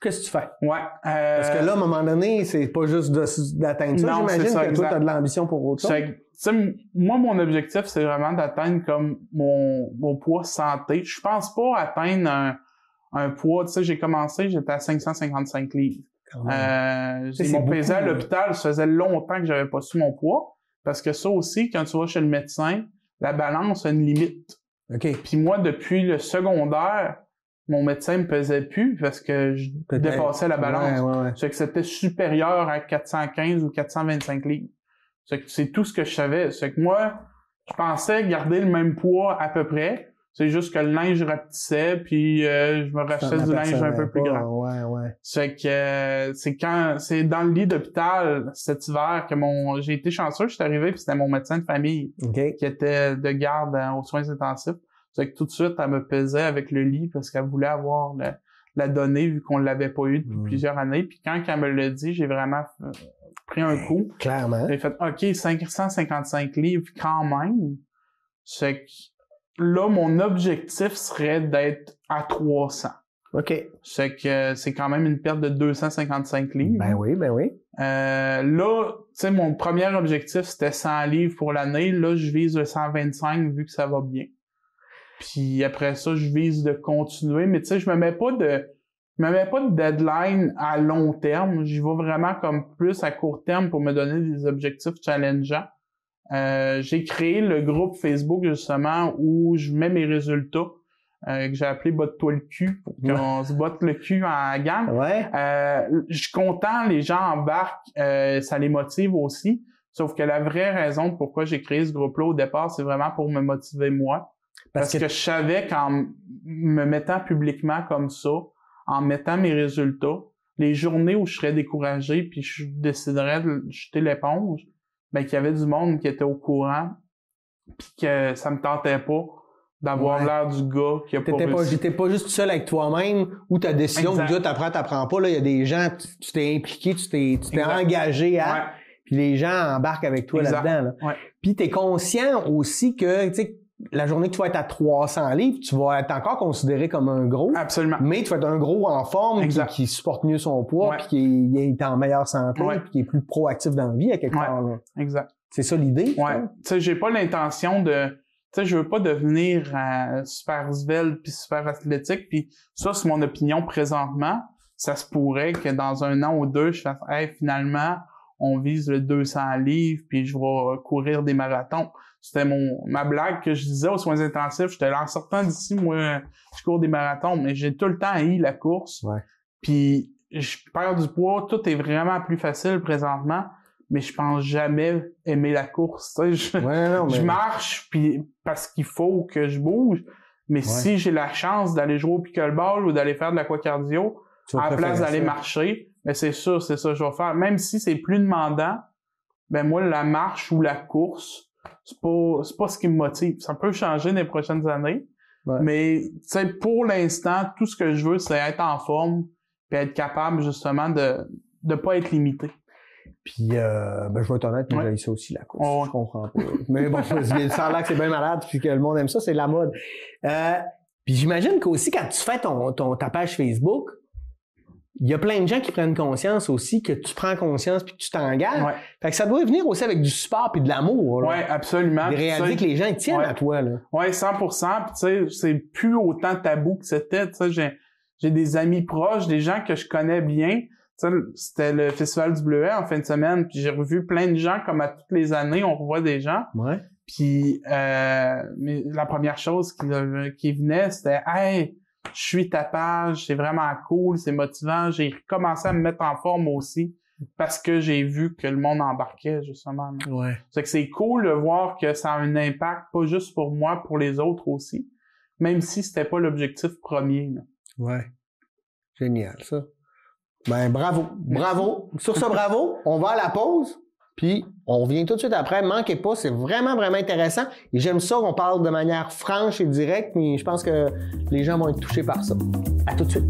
Qu'est-ce que tu fais? Ouais. Parce que là, à un moment donné, c'est pas juste d'atteindre ça. Non, J'imagine c'est ça, que toi, exact. t'as de l'ambition pour autre chose. Tu sais, moi, mon objectif, c'est vraiment d'atteindre comme mon poids santé. Je pense pas atteindre un poids. Tu sais, j'ai commencé, j'étais à 555 livres. J'ai mon pesé à l'hôpital, ça faisait longtemps que j'avais pas su mon poids. Parce que ça aussi, quand tu vas chez le médecin, la balance a une limite. OK. Puis moi, depuis le secondaire, mon médecin me pesait plus parce que je dépassais la balance. Ouais. C'est que c'était supérieur à 415 ou 425 livres. C'est tout ce que je savais. C'est que moi, je pensais garder le même poids à peu près. C'est juste que le linge rapetissait, puis je me rachetais du linge un peu plus grand. Ouais. C'est que c'est dans le lit d'hôpital cet hiver que j'ai été chanceux, je suis arrivé, puis c'était mon médecin de famille qui était de garde aux soins intensifs. C'est que tout de suite, elle me pesait avec le lit parce qu'elle voulait avoir la donnée vu qu'on l'avait pas eu depuis plusieurs années. Puis quand elle me l'a dit, j'ai vraiment pris un coup. Clairement. J'ai fait, OK, 555 livres quand même. C'est que là, mon objectif serait d'être à 300. OK. C'est que c'est quand même une perte de 255 livres. Ben oui. Là, tu sais, mon premier objectif, c'était 100 livres pour l'année. Là, je vise le 125 vu que ça va bien. Puis après ça, je vise de continuer. Mais tu sais, je me mets pas de deadline à long terme. J'y vais vraiment comme plus à court terme pour me donner des objectifs challengeants. J'ai créé le groupe Facebook, justement, où je mets mes résultats, que j'ai appelé « Botte-toi le cul » pour qu'on se botte le cul en gang. Ouais. Je suis content, les gens embarquent, ça les motive aussi. Sauf que la vraie raison de pourquoi j'ai créé ce groupe-là au départ, c'est vraiment pour me motiver moi. Parce que je savais qu'en me mettant publiquement comme ça, en mettant mes résultats, les journées où je serais découragé puis je déciderais de jeter l'éponge, ben qu'il y avait du monde qui était au courant puis que ça me tentait pas d'avoir l'air du gars qui a pas réussi. J'étais pas juste seul avec toi-même ou ta décision de t'apprends pas. Là, il y a des gens, tu t'es impliqué, tu t'es engagé à, puis les gens embarquent avec toi là-dedans. Là. Ouais. Puis t'es conscient aussi que, tu sais, la journée que tu vas être à 300 livres, tu vas être encore considéré comme un gros. Absolument. Mais tu vas être un gros en forme, qui supporte mieux son poids, puis qui est en meilleure santé, puis qui est plus proactif dans la vie à quelque part. Là. Exact. C'est ça l'idée? Ouais. Tu sais, j'ai pas l'intention de... Tu sais, je veux pas devenir super svelte puis super athlétique, puis ça, c'est mon opinion présentement. Ça se pourrait que dans 1 an ou 2, je fasse « Hey, finalement, on vise le 200 livres, puis je vais courir des marathons. » C'était ma blague que je disais aux soins intensifs. J'étais là en sortant d'ici, moi, je cours des marathons, mais j'ai tout le temps haï la course. Ouais. Puis je perds du poids, tout est vraiment plus facile présentement, mais je pense jamais aimer la course. Tu sais, je marche puis parce qu'il faut que je bouge, mais si j'ai la chance d'aller jouer au pickleball ou d'aller faire de l'aquacardio, à la place d'aller marcher, ben c'est ça que je vais faire. Même si c'est plus demandant, ben moi, la marche ou la course, c'est pas ce qui me motive. Ça peut changer dans les prochaines années. Ouais. Mais, tu sais, pour l'instant, tout ce que je veux, c'est être en forme puis être capable, justement, de pas être limité. Puis, je vais être honnête, mais j'ai ça aussi, la course. Je comprends pas. Mais bon, ça a l'air que c'est bien malade puis que le monde aime ça, c'est la mode. Puis j'imagine qu'aussi, quand tu fais ta page Facebook, il y a plein de gens qui prennent conscience aussi que tu prends conscience puis que tu t'engages. Ouais. Fait que ça doit venir aussi avec du support puis de l'amour. Oui, absolument. De réaliser que les gens ils tiennent à toi. Oui, 100%. Puis tu sais, c'est plus autant tabou que c'était. Tu sais, j'ai des amis proches, des gens que je connais bien. Tu sais, c'était le Festival du Bleuet en fin de semaine, puis j'ai revu plein de gens comme à toutes les années, on revoit des gens. Ouais. Puis mais la première chose qui venait, c'était « Hey, je suis ta page, c'est vraiment cool, c'est motivant. » J'ai commencé à me mettre en forme aussi parce que j'ai vu que le monde embarquait, justement. Ouais. C'est que c'est cool de voir que ça a un impact, pas juste pour moi, pour les autres aussi, même si c'était pas l'objectif premier. Là. Ouais. Génial, ça. Ben, bravo. Bravo. Sur ce, bravo. On va à la pause. Puis, on revient tout de suite après. Manquez pas, c'est vraiment, vraiment intéressant. Et j'aime ça qu'on parle de manière franche et directe, mais je pense que les gens vont être touchés par ça. À tout de suite.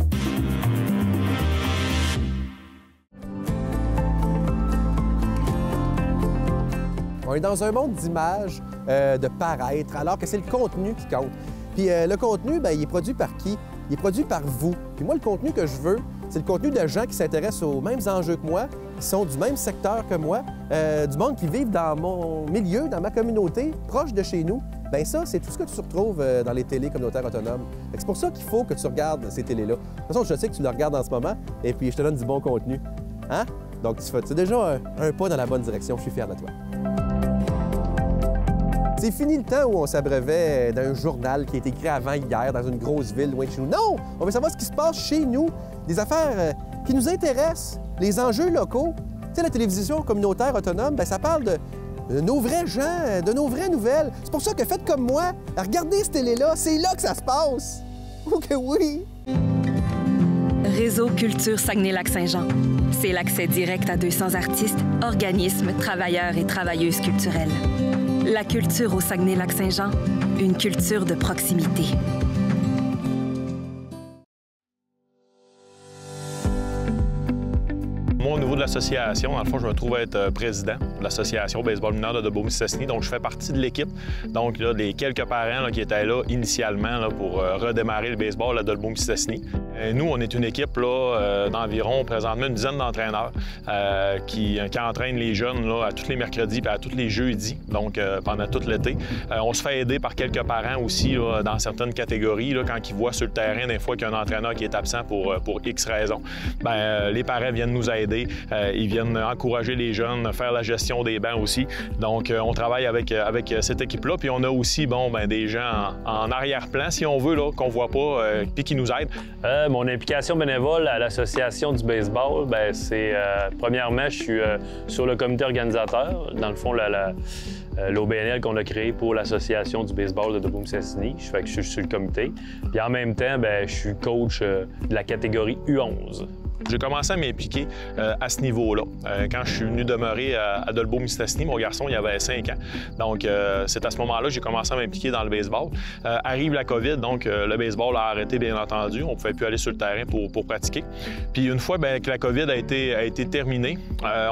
On est dans un monde d'images, de paraître, alors que c'est le contenu qui compte. Puis le contenu, ben, il est produit par qui? Il est produit par vous. Puis moi, le contenu que je veux, c'est le contenu de gens qui s'intéressent aux mêmes enjeux que moi, qui sont du même secteur que moi, du monde qui vivent dans mon milieu, dans ma communauté, proche de chez nous. Bien ça, c'est tout ce que tu retrouves dans les télés communautaires autonomes. C'est pour ça qu'il faut que tu regardes ces télés-là. De toute façon, je sais que tu le regardes en ce moment, et puis je te donne du bon contenu. Hein? Donc, c'est déjà un pas dans la bonne direction. Je suis fier de toi. C'est fini le temps où on s'abreuvait d'un journal qui a été écrit avant hier dans une grosse ville loin de chez nous. Non! On veut savoir ce qui se passe chez nous, des affaires qui nous intéressent, les enjeux locaux. Tu sais, la télévision communautaire autonome, bien, ça parle de nos vrais gens, de nos vraies nouvelles. C'est pour ça que faites comme moi, regardez cette télé-là, c'est là que ça se passe. Oh que oui! Réseau Culture Saguenay-Lac-Saint-Jean. C'est l'accès direct à 200 artistes, organismes, travailleurs et travailleuses culturelles. La culture au Saguenay-Lac-Saint-Jean, une culture de proximité. Moi, au niveau de l'association, dans le fond, je me trouve être président de l'association baseball mineur de Dolbeau-Mistassini. Donc, je fais partie de l'équipe. Donc, là, des quelques parents là, qui étaient là initialement là, pour redémarrer le baseball à Dolbeau-Mistassini. Nous, on est une équipe d'environ présentement une dizaine d'entraîneurs qui entraînent les jeunes là, à tous les mercredis et à tous les jeudis, donc pendant tout l'été. On se fait aider par quelques parents aussi là, dans certaines catégories. Là, quand ils voient sur le terrain, des fois, qu'il y a un entraîneur qui est absent pour X raisons, les parents viennent nous aider. Ils viennent encourager les jeunes, faire la gestion des bancs aussi. Donc, on travaille avec cette équipe-là. Puis on a aussi des gens en arrière-plan, si on veut, là, qu'on voit pas, puis qui nous aident. Mon implication bénévole à l'Association du baseball, c'est premièrement, je suis sur le comité organisateur. Dans le fond, l'OBNL qu'on a créé pour l'Association du baseball de Debout-Mistassini. Je suis sur le comité. Puis en même temps, je suis coach de la catégorie U11. J'ai commencé à m'impliquer à ce niveau-là. Quand je suis venu demeurer à Dolbeau-Mistassini, mon garçon, il avait 5 ans. Donc, c'est à ce moment-là que j'ai commencé à m'impliquer dans le baseball. Arrive la COVID, donc le baseball a arrêté, bien entendu. On ne pouvait plus aller sur le terrain pour pratiquer. Puis une fois que la COVID a été terminée,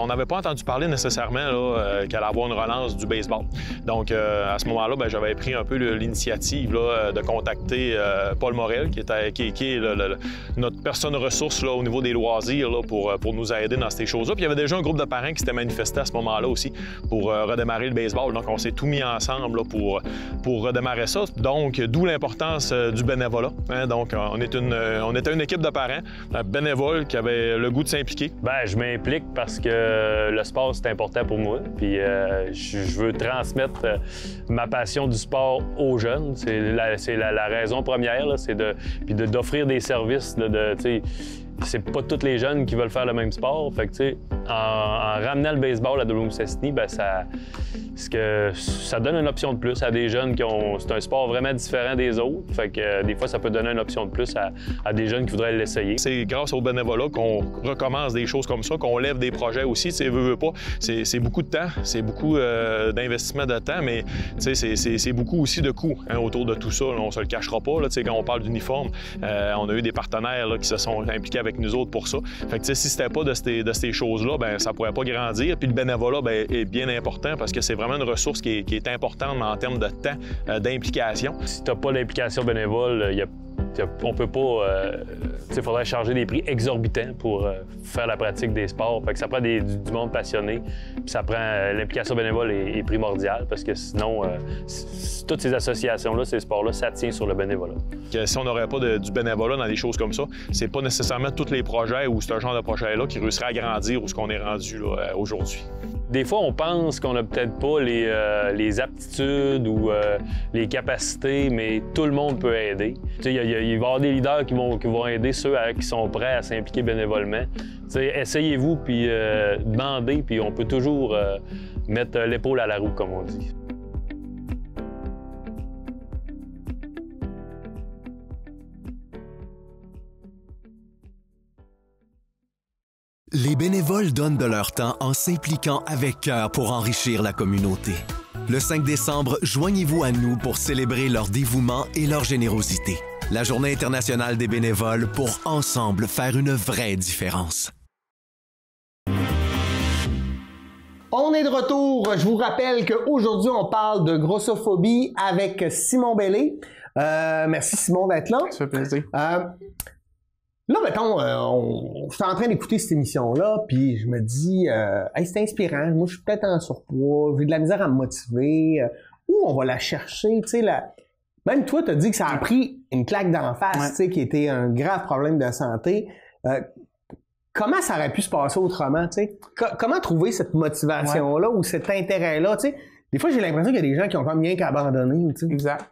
on n'avait pas entendu parler nécessairement qu'il allait avoir une relance du baseball. Donc, à ce moment-là, j'avais pris un peu l'initiative de contacter Paul Morel, qui est notre personne ressource au niveau des loisirs pour nous aider dans ces choses-là. Puis il y avait déjà un groupe de parents qui s'était manifesté à ce moment-là aussi pour redémarrer le baseball. Donc on s'est tout mis ensemble pour redémarrer ça. Donc d'où l'importance du bénévolat. Donc on était une équipe de parents bénévoles qui avaient le goût de s'impliquer. Je m'implique parce que le sport, c'est important pour moi. Puis je veux transmettre ma passion du sport aux jeunes. C'est la raison première, là, c'est d'offrir des services. C'est pas tous les jeunes qui veulent faire le même sport. Fait que, en ramenant le baseball à Dolbeau-Mistassini, ça donne une option de plus à des jeunes c'est un sport vraiment différent des autres. Fait que des fois, ça peut donner une option de plus à des jeunes qui voudraient l'essayer. C'est grâce au bénévolat qu'on recommence des choses comme ça, qu'on lève des projets aussi. Veux pas. C'est beaucoup de temps, c'est beaucoup d'investissement de temps, mais c'est beaucoup aussi de coûts autour de tout ça. Là, on se le cachera pas. Là, quand on parle d'uniforme, on a eu des partenaires qui se sont impliqués avec nous autres pour ça. Fait que si c'était pas de ces choses-là, ça pourrait pas grandir. Puis le bénévolat est bien important parce que c'est vraiment une ressource qui est importante en termes de temps d'implication. Si t'as pas d'implication bénévole, on peut pas... il faudrait charger des prix exorbitants pour faire la pratique des sports. Fait que ça prend du monde passionné. Puis ça prend... l'implication bénévole est primordiale parce que sinon, toutes ces associations-là, ces sports-là, ça tient sur le bénévolat. Si on n'aurait pas du bénévolat dans des choses comme ça, c'est pas nécessairement tous les projets ou ce genre de projet-là qui réussiraient à grandir où ce qu'on est rendu aujourd'hui. Des fois, on pense qu'on n'a peut-être pas les aptitudes ou les capacités, mais tout le monde peut aider. Il va y avoir des leaders qui vont aider ceux qui sont prêts à s'impliquer bénévolement. Essayez-vous, puis demandez, puis on peut toujours mettre l'épaule à la roue, comme on dit. Les bénévoles donnent de leur temps en s'impliquant avec cœur pour enrichir la communauté. Le 5 décembre, joignez-vous à nous pour célébrer leur dévouement et leur générosité. La Journée internationale des bénévoles pour ensemble faire une vraie différence. On est de retour. Je vous rappelle qu'aujourd'hui, on parle de grossophobie avec Simon Bellé. Merci Simon d'être là. Ça fait plaisir. Là, mettons, je suis en train d'écouter cette émission-là, puis je me dis, hey, c'est inspirant, moi je suis peut-être en surpoids, j'ai de la misère à me motiver, où on va la chercher, tu sais, même toi, t'as dit que ça a pris une claque d'en face, tu sais, qui était un grave problème de santé. Comment ça aurait pu se passer autrement, tu sais? Comment trouver cette motivation-là ou cet intérêt-là, tu sais? Des fois, j'ai l'impression qu'il y a des gens qui ont comme bien qu'abandonné, tu sais. Exact.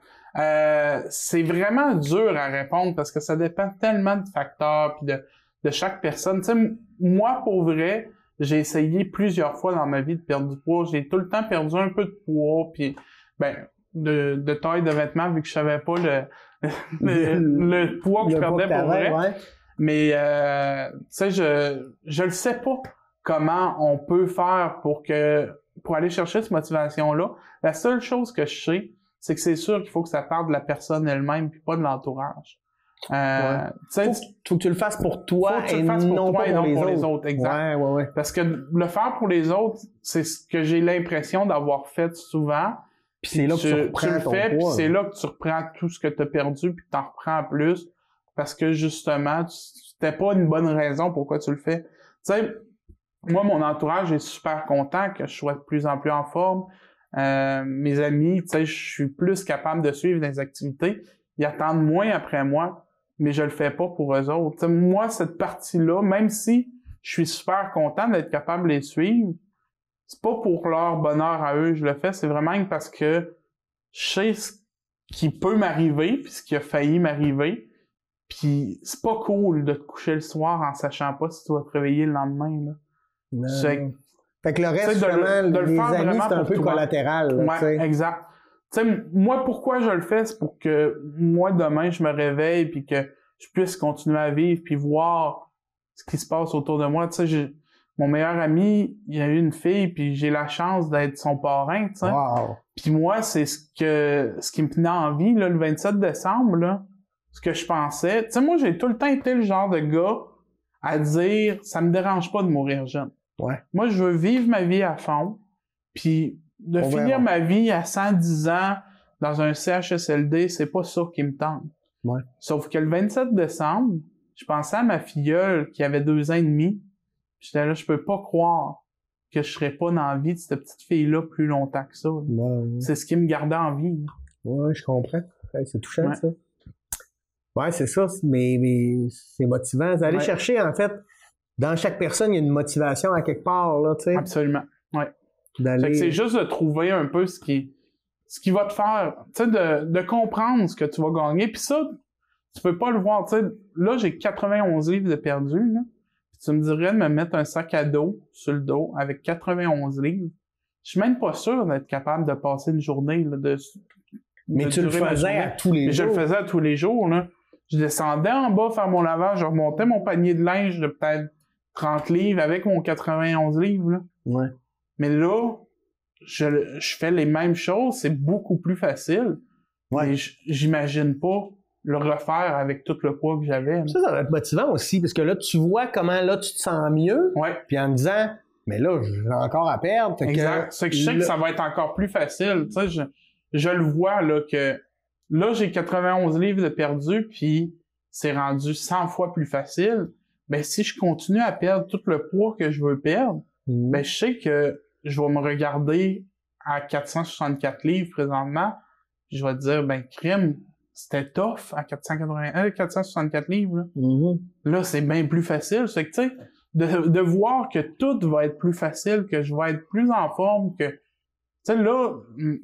C'est vraiment dur à répondre parce que ça dépend tellement de facteurs puis de chaque personne. Tu sais, moi, pour vrai, j'ai essayé plusieurs fois dans ma vie de perdre du poids. J'ai tout le temps perdu un peu de poids puis de taille de vêtements vu que je savais pas le poids que je perdais pour vrai. Ouais. Mais tu sais, je le sais pas comment on peut faire pour aller chercher cette motivation-là. La seule chose que je sais, c'est que c'est sûr qu'il faut que ça parte de la personne elle-même puis pas de l'entourage. Faut que tu le fasses pour toi et non pour les autres. Exact. Ouais. Parce que le faire pour les autres, c'est ce que j'ai l'impression d'avoir fait souvent. Puis c'est là que tu reprends ton poids. Puis c'est là que tu reprends tout ce que tu as perdu puis que tu en reprends plus parce que justement, c'était pas une bonne raison pourquoi tu le fais. Tu sais, moi, mon entourage est super content que je sois de plus en plus en forme. Mes amis, tu sais, je suis plus capable de suivre des activités. Ils attendent moins après moi, mais je le fais pas pour eux autres. T'sais, moi, cette partie-là, même si je suis super content d'être capable de les suivre. C'est pas pour leur bonheur à eux, je le fais, c'est vraiment parce que je sais ce qui peut m'arriver, puis ce qui a failli m'arriver. Puis c'est pas cool de te coucher le soir en sachant pas si tu vas te réveiller le lendemain, là. Non. C'est- Fait que le reste, de vraiment, le les faire amis, vraiment c'est un pour peu toi. collatéral. Là, Ouais, tu sais. exact. Tu sais, moi, pourquoi je le fais, c'est pour que moi, demain, je me réveille puis que je puisse continuer à vivre puis voir ce qui se passe autour de moi. Tu sais, mon meilleur ami, il a eu une fille puis j'ai la chance d'être son parrain, tu sais. Wow. Puis moi, c'est ce qui me tenait en vie, là, le 27 décembre, là, ce que je pensais. Tu sais, moi, j'ai tout le temps été le genre de gars à dire, ça me dérange pas de mourir jeune. Ouais. Moi, je veux vivre ma vie à fond, puis de On finir verra. ma vie à 110 ans dans un CHSLD, c'est pas ça qui me tente. Ouais. Sauf que le 27 décembre, je pensais à ma filleule qui avait 2 ans et demi. J'étais là, je peux pas croire que je serais pas dans la vie de cette petite fille-là plus longtemps que ça. Là. Ouais, C'est ce qui me gardait en vie. Là. ouais, je comprends. Ouais, c'est touchant, Ouais. ça. Ouais, c'est ça, mais c'est motivant. Vous allez Ouais. chercher, en fait, dans chaque personne, il y a une motivation à quelque part, là, tu sais. Absolument. Ouais. Fait D'aller... que c'est juste de trouver un peu ce qui va te faire, tu sais, de comprendre ce que tu vas gagner. Puis ça, tu peux pas le voir, tu sais. Là, j'ai 91 livres de perdu, là. Puis tu me dirais de me mettre un sac à dos sur le dos avec 91 livres. Je suis même pas sûr d'être capable de passer une journée, là, Mais de tu le durer ma faisais journée. à tous les Mais je jours. le faisais à tous les jours, là. Je descendais en bas faire mon lavage, je remontais mon panier de linge de peut-être 30 livres avec mon 91 livres, là. Ouais. Mais là, je fais les mêmes choses, c'est beaucoup plus facile. Ouais. Mais j'imagine pas le refaire avec tout le poids que j'avais. Ça va être motivant aussi, parce que là, tu vois comment, là, tu te sens mieux, Ouais, puis en disant, mais là, j'ai encore à perdre. Fait que exact. C'est que je sais que là- ça va être encore plus facile. Tu sais, je le vois, là, que là, j'ai 91 livres de perdu, puis c'est rendu 100 fois plus facile. Ben, si je continue à perdre tout le poids que je veux perdre, Mhm. ben, je sais que je vais me regarder à 464 livres présentement, puis je vais dire, ben, crime, c'était tough à 464 livres, là. Mhm. Là, c'est bien plus facile. C'est que, tu sais, de voir que tout va être plus facile, que je vais être plus en forme, que, tu sais, là,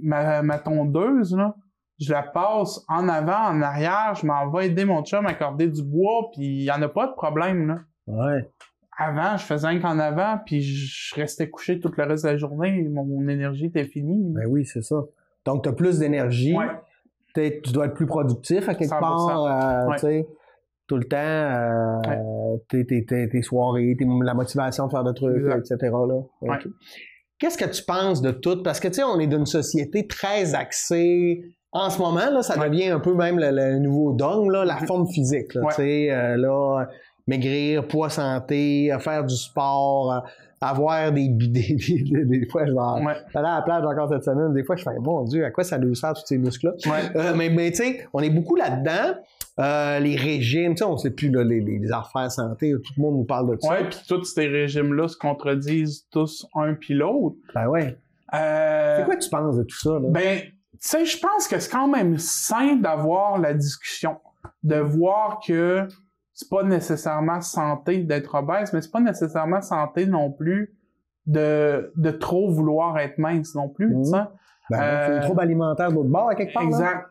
ma tondeuse, là, je la passe en avant, en arrière, je m'en vais aider mon chum à corder du bois, puis il y en a pas de problème, là. Ouais. Avant, je faisais un qu'en avant, puis je restais couché tout le reste de la journée, mon énergie était finie. Ben oui, c'est ça. Donc, tu as plus d'énergie. Ouais. Tu dois être plus productif à quelque 100%. part. Ouais. Tu sais, tout le temps, tes soirées, la motivation de faire de trucs, Exact. etc. Là. Ouais. OK. Qu'est-ce que tu penses de tout? Parce que, tu sais, on est d'une société très axée. En ce moment, là, ça devient un peu même le nouveau dogme, là, la forme physique. Là, Ouais. tu sais, là, maigrir, poids santé, faire du sport, avoir des fois, je vais Ouais. aller à la plage encore cette semaine. Des fois, je fais, mon Dieu, à quoi ça lui sert tous ces muscles-là? Ouais. Mais tu sais, on est beaucoup là-dedans. Les régimes, tu sais, on sait plus, là, les affaires santé, tout le monde nous parle de ça. Ouais, puis tous ces régimes-là se contredisent tous un puis l'autre. Ben ouais. C'est quoi tu penses de tout ça, là? Ben, tu sais, je pense que c'est quand même sain d'avoir la discussion, de voir que c'est pas nécessairement santé d'être obèse, mais c'est pas nécessairement santé non plus de trop vouloir être mince non plus, tu sais. C'est des troubles alimentaires de l'autre bord, à quelque part, là? Exact.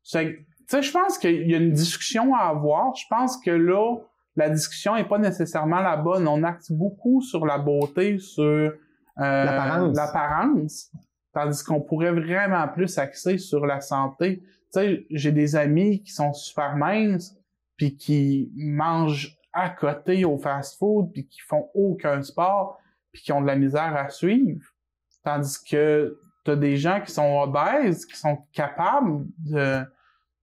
C'est que, tu sais, je pense qu'il y a une discussion à avoir. Je pense que là, la discussion est pas nécessairement la bonne. On axe beaucoup sur la beauté, sur l'apparence, tandis qu'on pourrait vraiment plus axer sur la santé. Tu sais, j'ai des amis qui sont super minces, puis qui mangent à côté au fast-food, puis qui font aucun sport, puis qui ont de la misère à suivre. Tandis que t'as des gens qui sont obèses, qui sont capables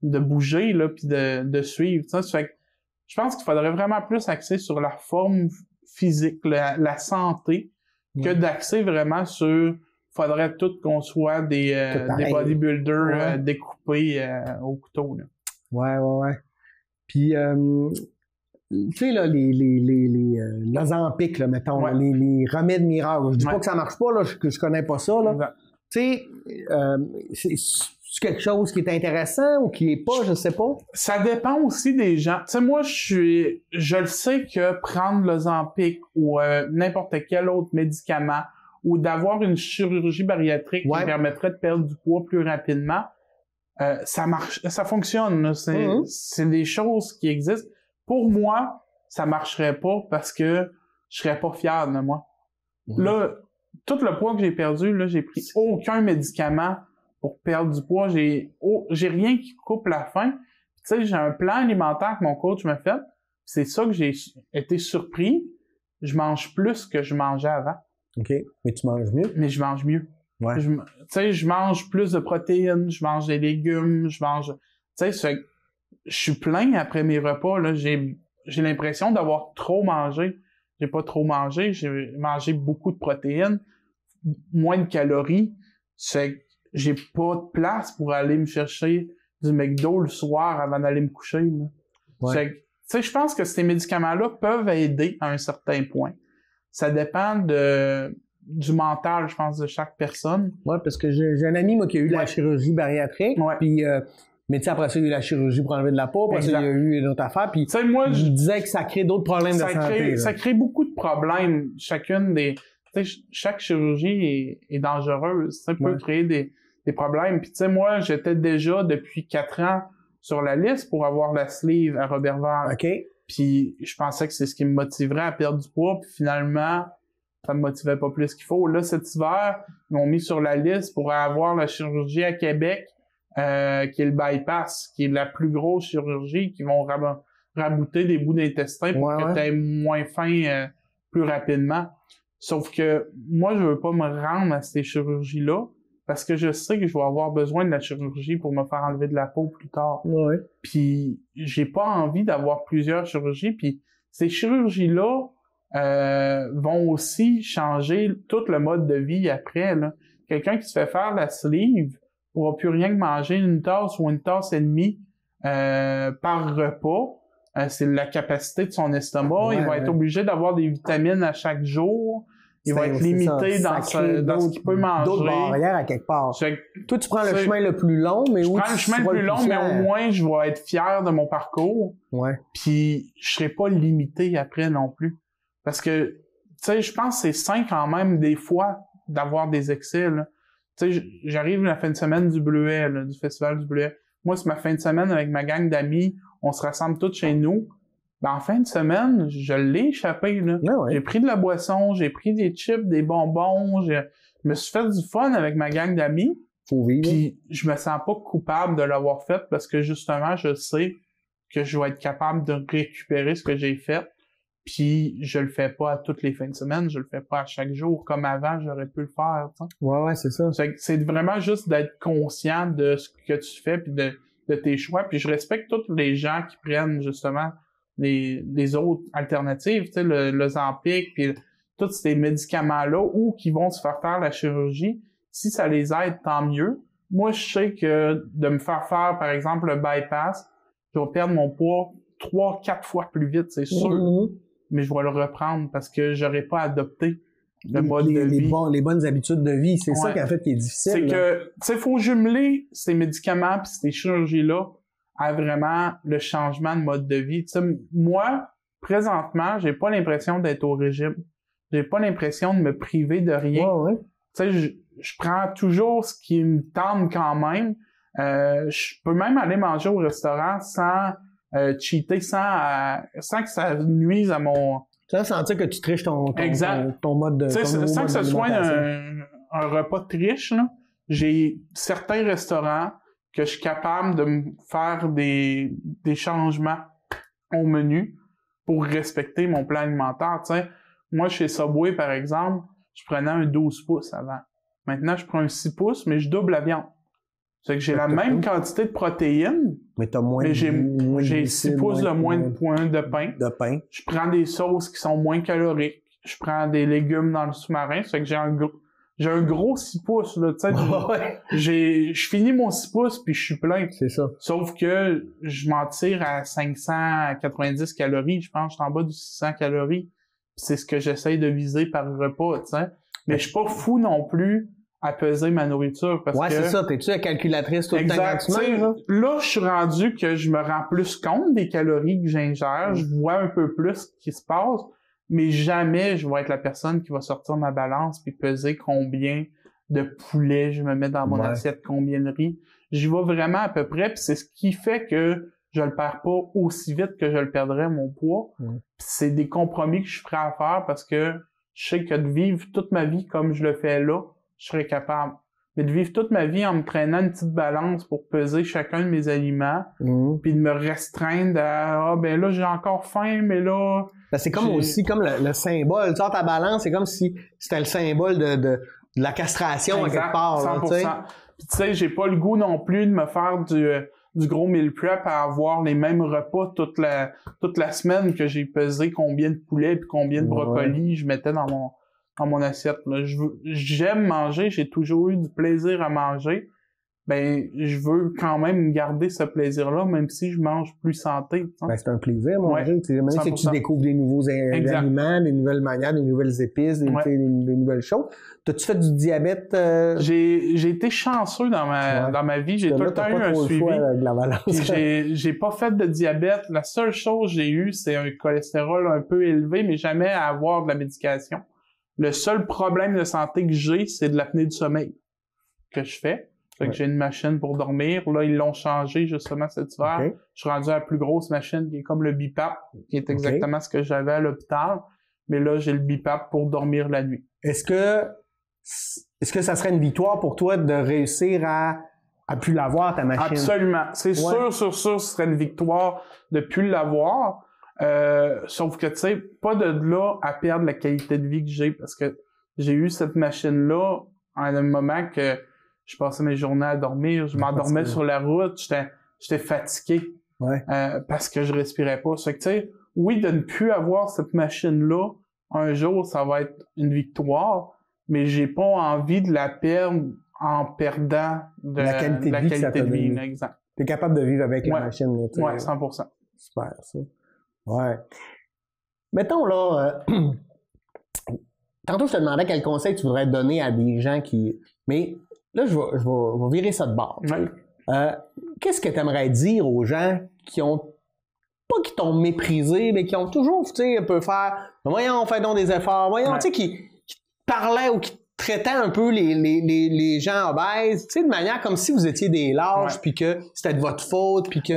de bouger, là, puis de suivre. Ça fait que je pense qu'il faudrait vraiment plus axer sur la forme physique, la santé, que d'axer vraiment sur faudrait tout qu'on soit des bodybuilders découpés au couteau. Là. Ouais. Puis, tu sais, là, les Ozempic, là, mettons, Ouais. les remèdes miracles. Je dis Ouais. pas que ça marche pas, là, que je connais pas ça, là. Exact. Tu sais, C'est quelque chose qui est intéressant ou qui est pas, je sais pas? Ça dépend aussi des gens. Tu sais, moi, je le sais que prendre l'Ozempic ou n'importe quel autre médicament ou d'avoir une chirurgie bariatrique qui permettrait de perdre du poids plus rapidement, ça marche, ça fonctionne. Là. C'est des choses qui existent. Pour moi, ça marcherait pas parce que je serais pas fier de moi. Là, tout le poids que j'ai perdu, là, j'ai pris aucun médicament pour perdre du poids. J'ai rien qui coupe la faim. Tu sais, j'ai un plan alimentaire que mon coach m'a fait. C'est ça que j'ai été surpris. Je mange plus que je mangeais avant. OK. Mais tu manges mieux? Mais je mange mieux. Ouais. Tu sais, je mange plus de protéines, je mange des légumes, je mange... Tu sais, je suis plein après mes repas, là. J'ai l'impression d'avoir trop mangé. J'ai pas trop mangé. J'ai mangé beaucoup de protéines, moins de calories. J'ai pas de place pour aller me chercher du McDo le soir avant d'aller me coucher. Là. Ouais. Tu sais, je pense que ces médicaments-là peuvent aider à un certain point. Ça dépend du mental, je pense, de chaque personne. Ouais, parce que j'ai un ami, moi, qui a eu la chirurgie bariatrique. Ouais. Puis, mais tu sais, après ça, il y a eu la chirurgie pour enlever de la peau. Après ça, il y a eu une autre affaire. Puis, tu sais, moi, je disais que ça crée d'autres problèmes de santé. Ça crée beaucoup de problèmes. Chaque chirurgie est dangereuse. Ça peut créer des problèmes. Puis, tu sais, moi, j'étais déjà depuis 4 ans sur la liste pour avoir la sleeve à Roberval. OK. Puis, je pensais que c'est ce qui me motiverait à perdre du poids. Puis, finalement, ça me motivait pas plus qu'il faut. Là, cet hiver, ils m'ont mis sur la liste pour avoir la chirurgie à Québec, qui est le bypass, qui est la plus grosse chirurgie, qui vont rabouter des bouts d'intestin pour que tu aies moins faim plus rapidement. Sauf que moi, je veux pas me rendre à ces chirurgies-là parce que je sais que je vais avoir besoin de la chirurgie pour me faire enlever de la peau plus tard. Ouais. Puis j'ai pas envie d'avoir plusieurs chirurgies. Puis ces chirurgies-là vont aussi changer tout le mode de vie après. Là. Quelqu'un qui se fait faire la sleeve pourra plus rien que manger une tasse ou une tasse et demie par repas. C'est la capacité de son estomac. Ouais, il va être obligé d'avoir des vitamines à chaque jour. Il va être limité dans ce qu'il peut manger. D'autres barrières à quelque part. Toi, tu prends le chemin le plus long, mais où tu prends le chemin le plus long, mais au moins, je vais être fier de mon parcours. Ouais. Puis, je serai pas limité après non plus. Parce que, tu sais, je pense que c'est sain quand même, des fois, d'avoir des excès, là. Tu sais, j'arrive la fin de semaine du Bleuet, là, du Festival du Bleuet. Moi, c'est ma fin de semaine avec ma gang d'amis. On se rassemble tous chez nous. Ben, en fin de semaine, je l'ai échappé, là. Ah ouais. J'ai pris de la boisson, j'ai pris des chips, des bonbons, je me suis fait du fun avec ma gang d'amis. Faut vivre. Puis, je me sens pas coupable de l'avoir fait parce que, justement, je sais que je vais être capable de récupérer ce que j'ai fait. Puis, je le fais pas à toutes les fins de semaine, je le fais pas à chaque jour. Comme avant, j'aurais pu le faire, t'sais. Ouais, c'est ça. C'est vraiment juste d'être conscient de ce que tu fais puis de tes choix. Puis, je respecte tous les gens qui prennent, justement, les autres alternatives, tu sais, le Ozempic, puis tous ces médicaments-là, ou qui vont se faire la chirurgie. Si ça les aide, tant mieux. Moi, je sais que de me faire, par exemple, le bypass, je vais perdre mon poids 3-4 fois plus vite, c'est sûr. Mais je vais le reprendre parce que j'aurais pas adopté le mode de vie. Les bonnes habitudes de vie, c'est ça qui a fait qui est difficile. C'est que, tu sais, faut jumeler ces médicaments puis ces chirurgies-là à vraiment le changement de mode de vie. Tu sais, moi, présentement, j'ai pas l'impression d'être au régime. J'ai pas l'impression de me priver de rien. Ouais. Tu sais, je prends toujours ce qui me tente quand même. Je peux même aller manger au restaurant sans cheater, sans que ça nuise à mon... Sans sentir que tu triches ton mode de... Sans que ce soit un repas de triche, là. J'ai certains restaurants que je suis capable de me faire des changements au menu pour respecter mon plan alimentaire. Tu sais, moi, chez Subway, par exemple, je prenais un 12 pouces avant. Maintenant, je prends un 6 pouces, mais je double la viande. C'est que j'ai la même quantité de protéines, mais t'as moins mais j'ai 6 pouces de moins de points de pain. Je prends des sauces qui sont moins caloriques. Je prends des légumes dans le sous-marin. C'est que j'ai un gros 6 pouces, là, tu sais. Je finis mon 6 pouces puis je suis plein. C'est ça. Sauf que je m'en tire à 590 calories. Je pense que je suis en bas du 600 calories. C'est ce que j'essaye de viser par repas, tu sais. Mais je suis pas fou non plus à peser ma nourriture. Parce ouais, que... c'est ça. T'es-tu la calculatrice tout le temps quand tu manges? Là, je suis rendu que je me rends plus compte des calories que j'ingère. Je vois un peu plus ce qui se passe, mais jamais je vais être la personne qui va sortir ma balance puis peser combien de poulet je me mets dans mon assiette, combien de riz. J'y vais vraiment à peu près, puis c'est ce qui fait que je le perds pas aussi vite que je le perdrais, mon poids. C'est des compromis que je suis prêt à faire parce que je sais que de vivre toute ma vie comme je le fais là, je serais capable. Mais de vivre toute ma vie en me traînant une petite balance pour peser chacun de mes aliments, puis de me restreindre à « Ah, ben là, j'ai encore faim, mais là... » Ben, c'est comme aussi comme le symbole. Tu sors ta balance, c'est comme si c'était le symbole de la castration à quelque part. 100%. Là, puis tu sais, j'ai pas le goût non plus de me faire du gros meal prep à avoir les mêmes repas toute la semaine que j'ai pesé combien de poulet puis combien de brocolis je mettais dans mon assiette. Là. J'aime manger, j'ai toujours eu du plaisir à manger. Ben, je veux quand même garder ce plaisir-là, même si je mange plus santé. Ben, c'est un plaisir, manger. Même si tu découvres des nouveaux aliments, des nouvelles manières, des nouvelles épices, des nouvelles choses. T'as-tu fait du diabète? J'ai été chanceux dans ma vie. J'ai tout le temps eu un suivi. J'ai pas fait de diabète. La seule chose que j'ai eu, c'est un cholestérol un peu élevé, mais jamais à avoir de la médication. Le seul problème de santé que j'ai, c'est de l'apnée du sommeil que je fais. Fait que j'ai une machine pour dormir. Là, ils l'ont changé justement cet hiver. Je suis rendu à la plus grosse machine qui est comme le BiPAP, qui est exactement ce que j'avais à l'hôpital. Mais là, j'ai le BiPAP pour dormir la nuit. Est-ce que ça serait une victoire pour toi de réussir à plus l'avoir, ta machine? Absolument. C'est sûr, ce serait une victoire de plus l'avoir. Sauf que, tu sais, pas de là à perdre la qualité de vie que j'ai, parce que j'ai eu cette machine-là à un moment que je passais mes journées à dormir, je m'endormais sur la route, j'étais fatigué parce que je respirais pas. C'est que, tu sais, oui, de ne plus avoir cette machine-là, un jour, ça va être une victoire, mais j'ai pas envie de la perdre en perdant la qualité de vie. Exact. T'es capable de vivre avec la machine. Là, ouais, 100%. Super, ça. Ouais. Mettons, là, tantôt, je te demandais quel conseil tu voudrais donner à des gens qui... Mais là, je vais virer ça de bord. Qu'est-ce que tu aimerais dire aux gens qui ont... Pas qui t'ont méprisé, mais qui ont toujours, tu sais, un peu faire... Voyons, fais donc des efforts. Voyons, tu sais, qui parlaient ou qui traitaient un peu les gens obèses, tu sais, de manière comme si vous étiez des lâches, puis que c'était de votre faute, puis que...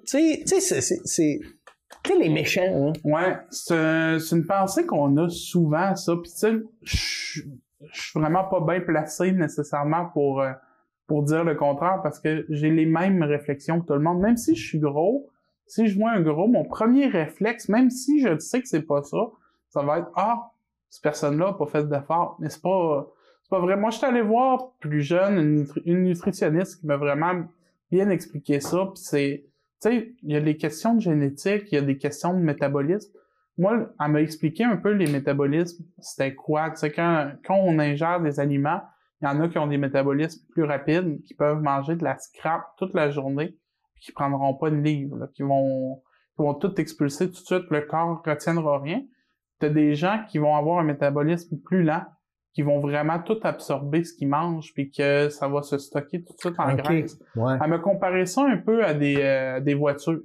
Tu sais, c'est... Tu sais, les méchants, hein? Ouais, c'est une pensée qu'on a souvent, ça. Puis tu sais, je suis vraiment pas bien placé nécessairement pour dire le contraire, parce que j'ai les mêmes réflexions que tout le monde. Même si je suis gros, si je vois un gros, mon premier réflexe, même si je sais que c'est pas ça va être « Ah, cette personne-là a pas fait d'effort. » Mais c'est pas vrai. Moi, je suis allé voir plus jeune une nutritionniste qui m'a vraiment bien expliqué ça, puis c'est... Tu sais, il y a des questions de génétique, il y a des questions de métabolisme. Moi, elle m'a expliqué un peu les métabolismes, c'était quoi. Tu sais, quand on ingère des aliments, il y en a qui ont des métabolismes plus rapides, qui peuvent manger de la scrap toute la journée, puis qui prendront pas de livre, là, qui vont tout expulser tout de suite, le corps retiendra rien. T'as des gens qui vont avoir un métabolisme plus lent, qui vont vraiment tout absorber ce qu'ils mangent, puis que ça va se stocker tout de suite en graisse. Ouais. Elle m'a comparé ça un peu à des voitures.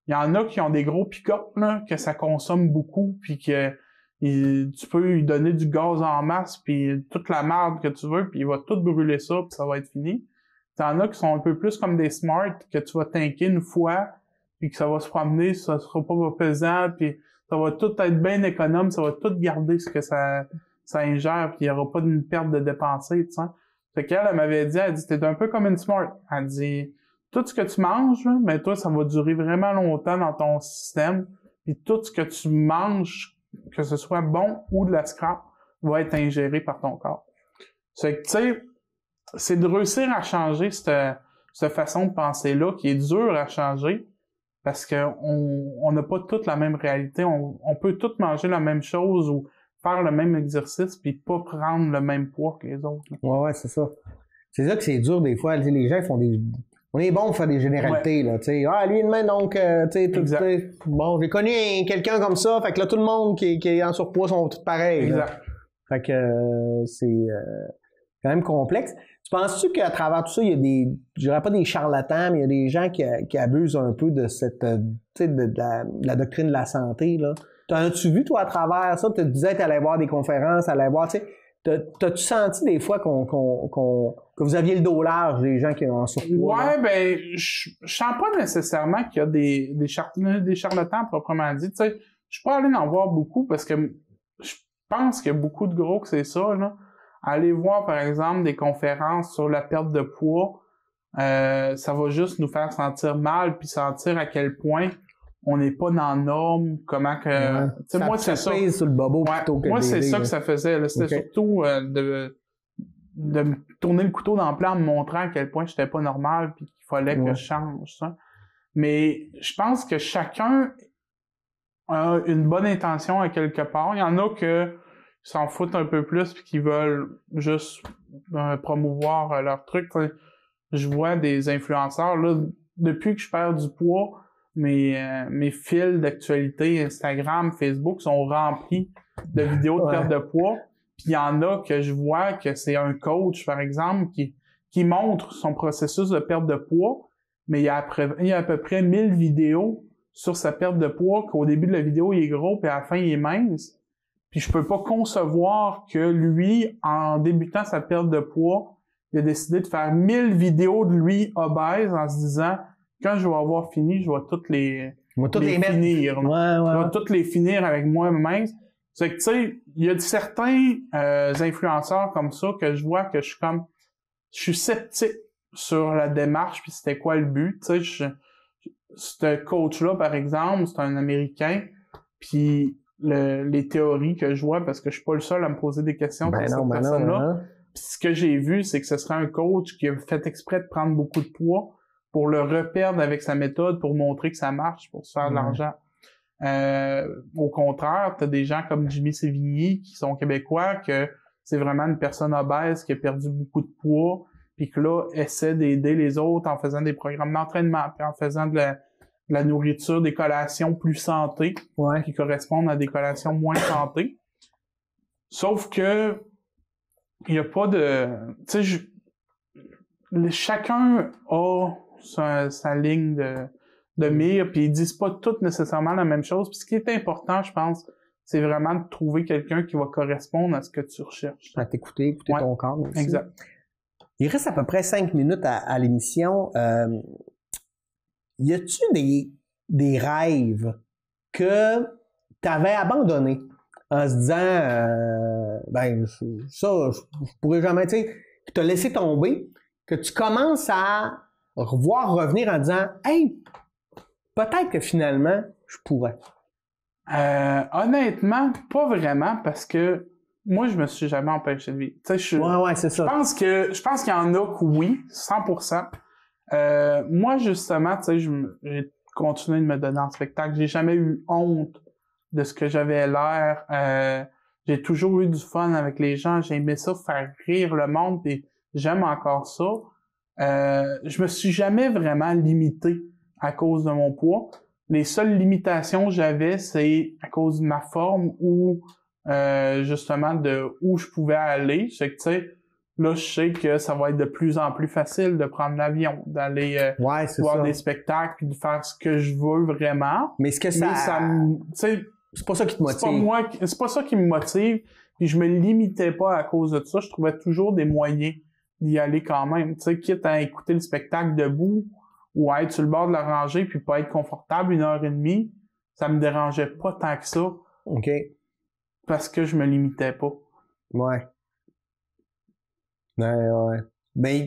Il y en a qui ont des gros pick-up, là, que ça consomme beaucoup, puis que tu peux lui donner du gaz en masse, puis toute la merde que tu veux, puis il va tout brûler ça, puis ça va être fini. Il y en a qui sont un peu plus comme des smart, que tu vas tanker une fois, puis que ça va se promener, ça sera pas pesant, puis ça va tout être bien économe, ça va tout garder ce que ça ingère, puis il n'y aura pas de perte de dépensée, tu sais. Fait qu'elle, elle m'avait dit, t'es un peu comme une smart. Elle dit, tout ce que tu manges, là, mais toi, ça va durer vraiment longtemps dans ton système, puis tout ce que tu manges, que ce soit bon ou de la scrap, va être ingéré par ton corps. C'est que, tu sais, c'est de réussir à changer cette façon de penser-là, qui est dure à changer, parce que on n'a pas toute la même réalité. On peut tous manger la même chose ou faire le même exercice puis pas prendre le même poids que les autres. Ouais, c'est ça. C'est ça que c'est dur des fois. Les gens font des... On est bon pour faire des généralités, là, tu sais. Ah, lui, demain, donc, tu sais, bon, j'ai connu quelqu'un comme ça, fait que là, tout le monde qui est en surpoids sont tous pareils. Exact. Fait que quand même complexe. Tu penses-tu qu'à travers tout ça, il y a des, je dirais pas des charlatans, mais il y a des gens qui abusent un peu de cette, tu sais, de la doctrine de la santé, là? T'en as-tu vu, toi, à travers ça? Tu te disais, t'allais voir des conférences, t'allais voir, tu sais, t'as-tu senti des fois que vous aviez le dos large, des gens qui ont en surpoids? Ouais, ben, je sens pas nécessairement qu'il y a des charlatans proprement dit. Tu sais, je peux aller en voir beaucoup parce que je pense qu'il y a beaucoup de gros que c'est ça, là. Aller voir, par exemple, des conférences sur la perte de poids, ça va juste nous faire sentir mal puis sentir à quel point on n'est pas dans la norme, comment que... Ouais. Tu sais, moi, c'est ça. Pèse sur le bobo Ouais, plutôt que moi, c'est d'aider, ça là. que ça faisait, là. C'était surtout de me tourner le couteau dans le plan en me montrant à quel point j'étais pas normal puis qu'il fallait que je change, ça. Mais je pense que chacun a une bonne intention à quelque part. Il y en a que s'en foutent un peu plus puis qui veulent juste promouvoir leur truc. T'sais, je vois des influenceurs, là, depuis que je perds du poids, mes fils d'actualité Instagram, Facebook sont remplis de vidéos de perte de poids. Puis il y en a que je vois que c'est un coach, par exemple, qui montre son processus de perte de poids, mais il y a à peu près 1000 vidéos sur sa perte de poids, qu'au début de la vidéo, il est gros, puis à la fin, il est mince. Puis je peux pas concevoir que lui, en débutant sa perte de poids, il a décidé de faire 1000 vidéos de lui obèse en se disant, quand je vais avoir fini, je vais toutes les finir. Je vais toutes les finir avec moi mince. C'est que, tu sais, il y a certains influenceurs comme ça que je vois que je suis sceptique sur la démarche puis c'était quoi le but. Tu sais, ce coach-là, par exemple, c'est un Américain, puis les théories que je vois, parce que je suis pas le seul à me poser des questions sur cette personne-là. Puis ce que j'ai vu, c'est que ce serait un coach qui a fait exprès de prendre beaucoup de poids pour le reperdre avec sa méthode, pour montrer que ça marche, pour se faire de l'argent. Au contraire, t'as des gens comme Jimmy Sévigny, qui sont québécois, que c'est vraiment une personne obèse qui a perdu beaucoup de poids, puis que là, essaie d'aider les autres en faisant des programmes d'entraînement, puis en faisant de la nourriture, des collations plus santé, qui correspondent à des collations moins santé. Sauf que il y a pas de... Tu sais, chacun a sa ligne de mire, puis ils disent pas toutes nécessairement la même chose. Puis ce qui est important, je pense, c'est vraiment de trouver quelqu'un qui va correspondre à ce que tu recherches. À écouter ton corps aussi. Exact. Il reste à peu près 5 minutes à l'émission. Y a-tu des rêves que tu avais abandonnés en se disant ça, je pourrais jamais, tu sais, que tu as laissé tomber, que tu commences à revenir en disant hey, peut-être que finalement, je pourrais. Honnêtement, pas vraiment, parce que moi, je me suis jamais empêché de vivre. Tu sais, c'est ça. Je pense qu'il y en a que oui, 100%. Moi, justement, tu sais, j'ai continué de me donner en spectacle. J'ai jamais eu honte de ce que j'avais l'air. J'ai toujours eu du fun avec les gens. J'ai aimé ça, faire rire le monde, et j'aime encore ça. Je me suis jamais vraiment limité à cause de mon poids. Les seules limitations que j'avais, c'est à cause de ma forme ou justement de où je pouvais aller. C'est que, tu sais, là, je sais que ça va être de plus en plus facile de prendre l'avion, d'aller voir des spectacles, puis de faire ce que je veux vraiment. Mais est-ce que ça tu sais, c'est pas ça qui te motive. C'est pas ça qui me motive. Puis je me limitais pas à cause de ça. Je trouvais toujours des moyens d'y aller quand même. Tu sais, quitte à écouter le spectacle debout ou à être sur le bord de la rangée puis pas être confortable 1h30, ça me dérangeait pas tant que ça. OK. Parce que je me limitais pas. Ouais. Ben,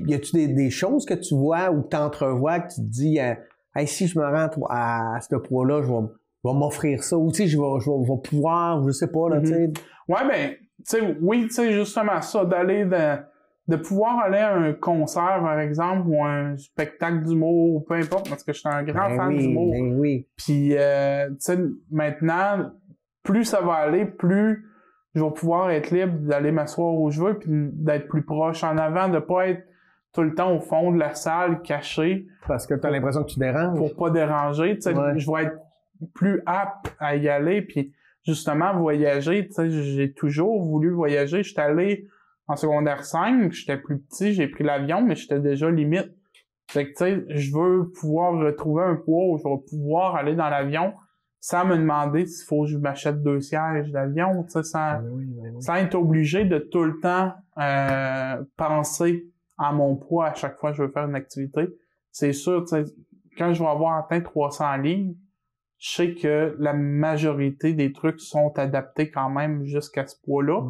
y a-tu des choses que tu vois ou que tu entrevois que tu te dis hey, si je me rends à ce poids-là, je vais m'offrir ça, ou tu sais, je vais pouvoir, je sais pas, là, tu sais. Ouais, ben, tu sais, oui, tu sais, justement ça, de pouvoir aller à un concert, par exemple, ou un spectacle d'humour, ou peu importe, parce que je suis un grand fan d'humour. Ben oui. Puis, tu sais, maintenant, plus ça va aller, plus je vais pouvoir être libre d'aller m'asseoir où je veux, puis d'être plus proche en avant, de pas être tout le temps au fond de la salle, caché. Parce que t'as l'impression que tu déranges. Pour pas déranger, tu sais, je vais être plus apte à y aller, puis justement, voyager, tu sais, j'ai toujours voulu voyager. J'étais allé en secondaire 5, j'étais plus petit, j'ai pris l'avion, mais j'étais déjà limite. Fait que, tu sais, je veux pouvoir retrouver un poids où je vais pouvoir aller dans l'avion sans me demander s'il faut que je m'achète 2 sièges d'avion, tu sais, sans être obligé de tout le temps penser à mon poids à chaque fois que je veux faire une activité. C'est sûr, tu sais, quand je vais avoir atteint 300 livres, je sais que la majorité des trucs sont adaptés quand même jusqu'à ce poids-là.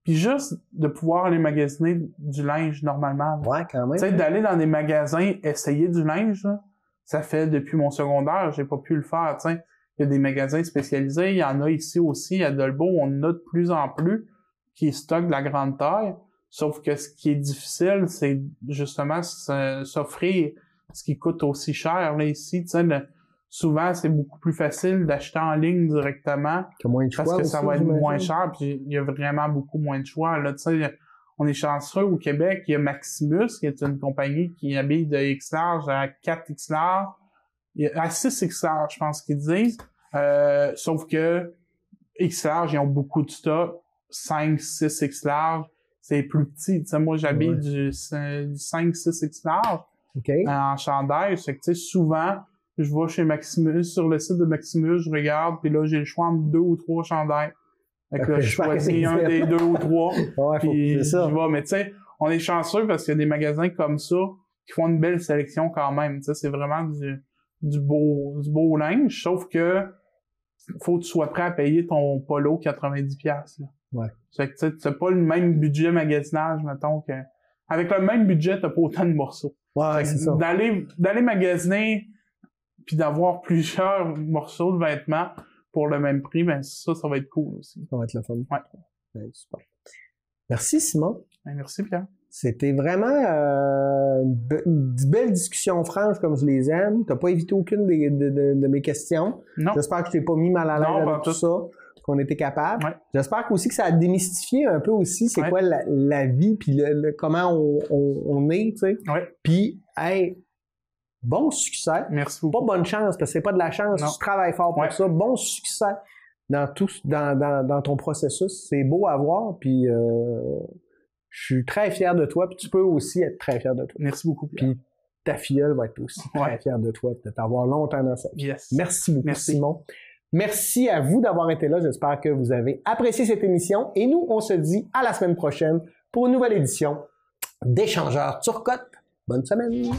Puis juste de pouvoir aller magasiner du linge normalement. Ouais, quand même. Tu sais, d'aller dans des magasins, essayer du linge, là, ça fait depuis mon secondaire, j'ai pas pu le faire, tu sais. Il y a des magasins spécialisés, il y en a ici aussi, à Dolbeau, on en a de plus en plus qui stockent de la grande taille. Sauf que ce qui est difficile, c'est justement s'offrir ce qui coûte aussi cher. Là, ici, tu sais, souvent, c'est beaucoup plus facile d'acheter en ligne directement parce que ça va être moins cher, puis il y a vraiment beaucoup moins de choix. Là, tu sais, on est chanceux au Québec, il y a Maximus, qui est une compagnie qui habille de X large à 4X large, à 6X large, je pense qu'ils disent. Sauf que X large, ils ont beaucoup de stock. 5, 6X large, c'est plus petit. Tu sais, moi, j'habille du 5, 6X large en chandail. C'est que, tu sais, souvent, je vais chez Maximus, sur le site de Maximus, je regarde, puis là, j'ai le choix entre 2 ou 3 chandails. Fait que là, je choisis un des 2 ou 3, puis j'y vais. Mais tu sais, on est chanceux parce qu'il y a des magasins comme ça qui font une belle sélection quand même. Tu sais, c'est vraiment du beau linge, sauf que faut que tu sois prêt à payer ton polo 90$, là. Ouais. Fait que tu sais, t'as pas le même budget magasinage, mettons, que avec le même budget, t'as pas autant de morceaux. Ouais, c'est ça. D'aller magasiner puis d'avoir plusieurs morceaux de vêtements pour le même prix, ben ça va être cool aussi. Ça va être le fun. Ouais. Ouais, super. Merci, Simon. Ben, merci, Pierre. C'était vraiment une belle discussion franche comme je les aime. T'as pas évité aucune de mes questions. Non. J'espère que je t'ai pas mis mal à l'aise avec tout ça, qu'on était capable. Ouais. J'espère aussi que ça a démystifié un peu aussi c'est quoi la vie puis comment on est, tu sais. Ouais. Puis, hey, bon succès. Merci beaucoup. Pas bonne chance, parce que c'est pas de la chance. Non. Tu travailles fort pour ça. Bon succès dans ton processus. C'est beau à voir, puis je suis très fier de toi, puis tu peux aussi être très fier de toi. Merci beaucoup, Pierre. Puis ta filleule va être aussi très fière de toi, de t'avoir longtemps dans sa vie. Yes. Merci beaucoup, Simon. Merci à vous d'avoir été là. J'espère que vous avez apprécié cette émission. Et nous, on se dit à la semaine prochaine pour une nouvelle édition d'Échangeurs Turcotte. Bonne semaine!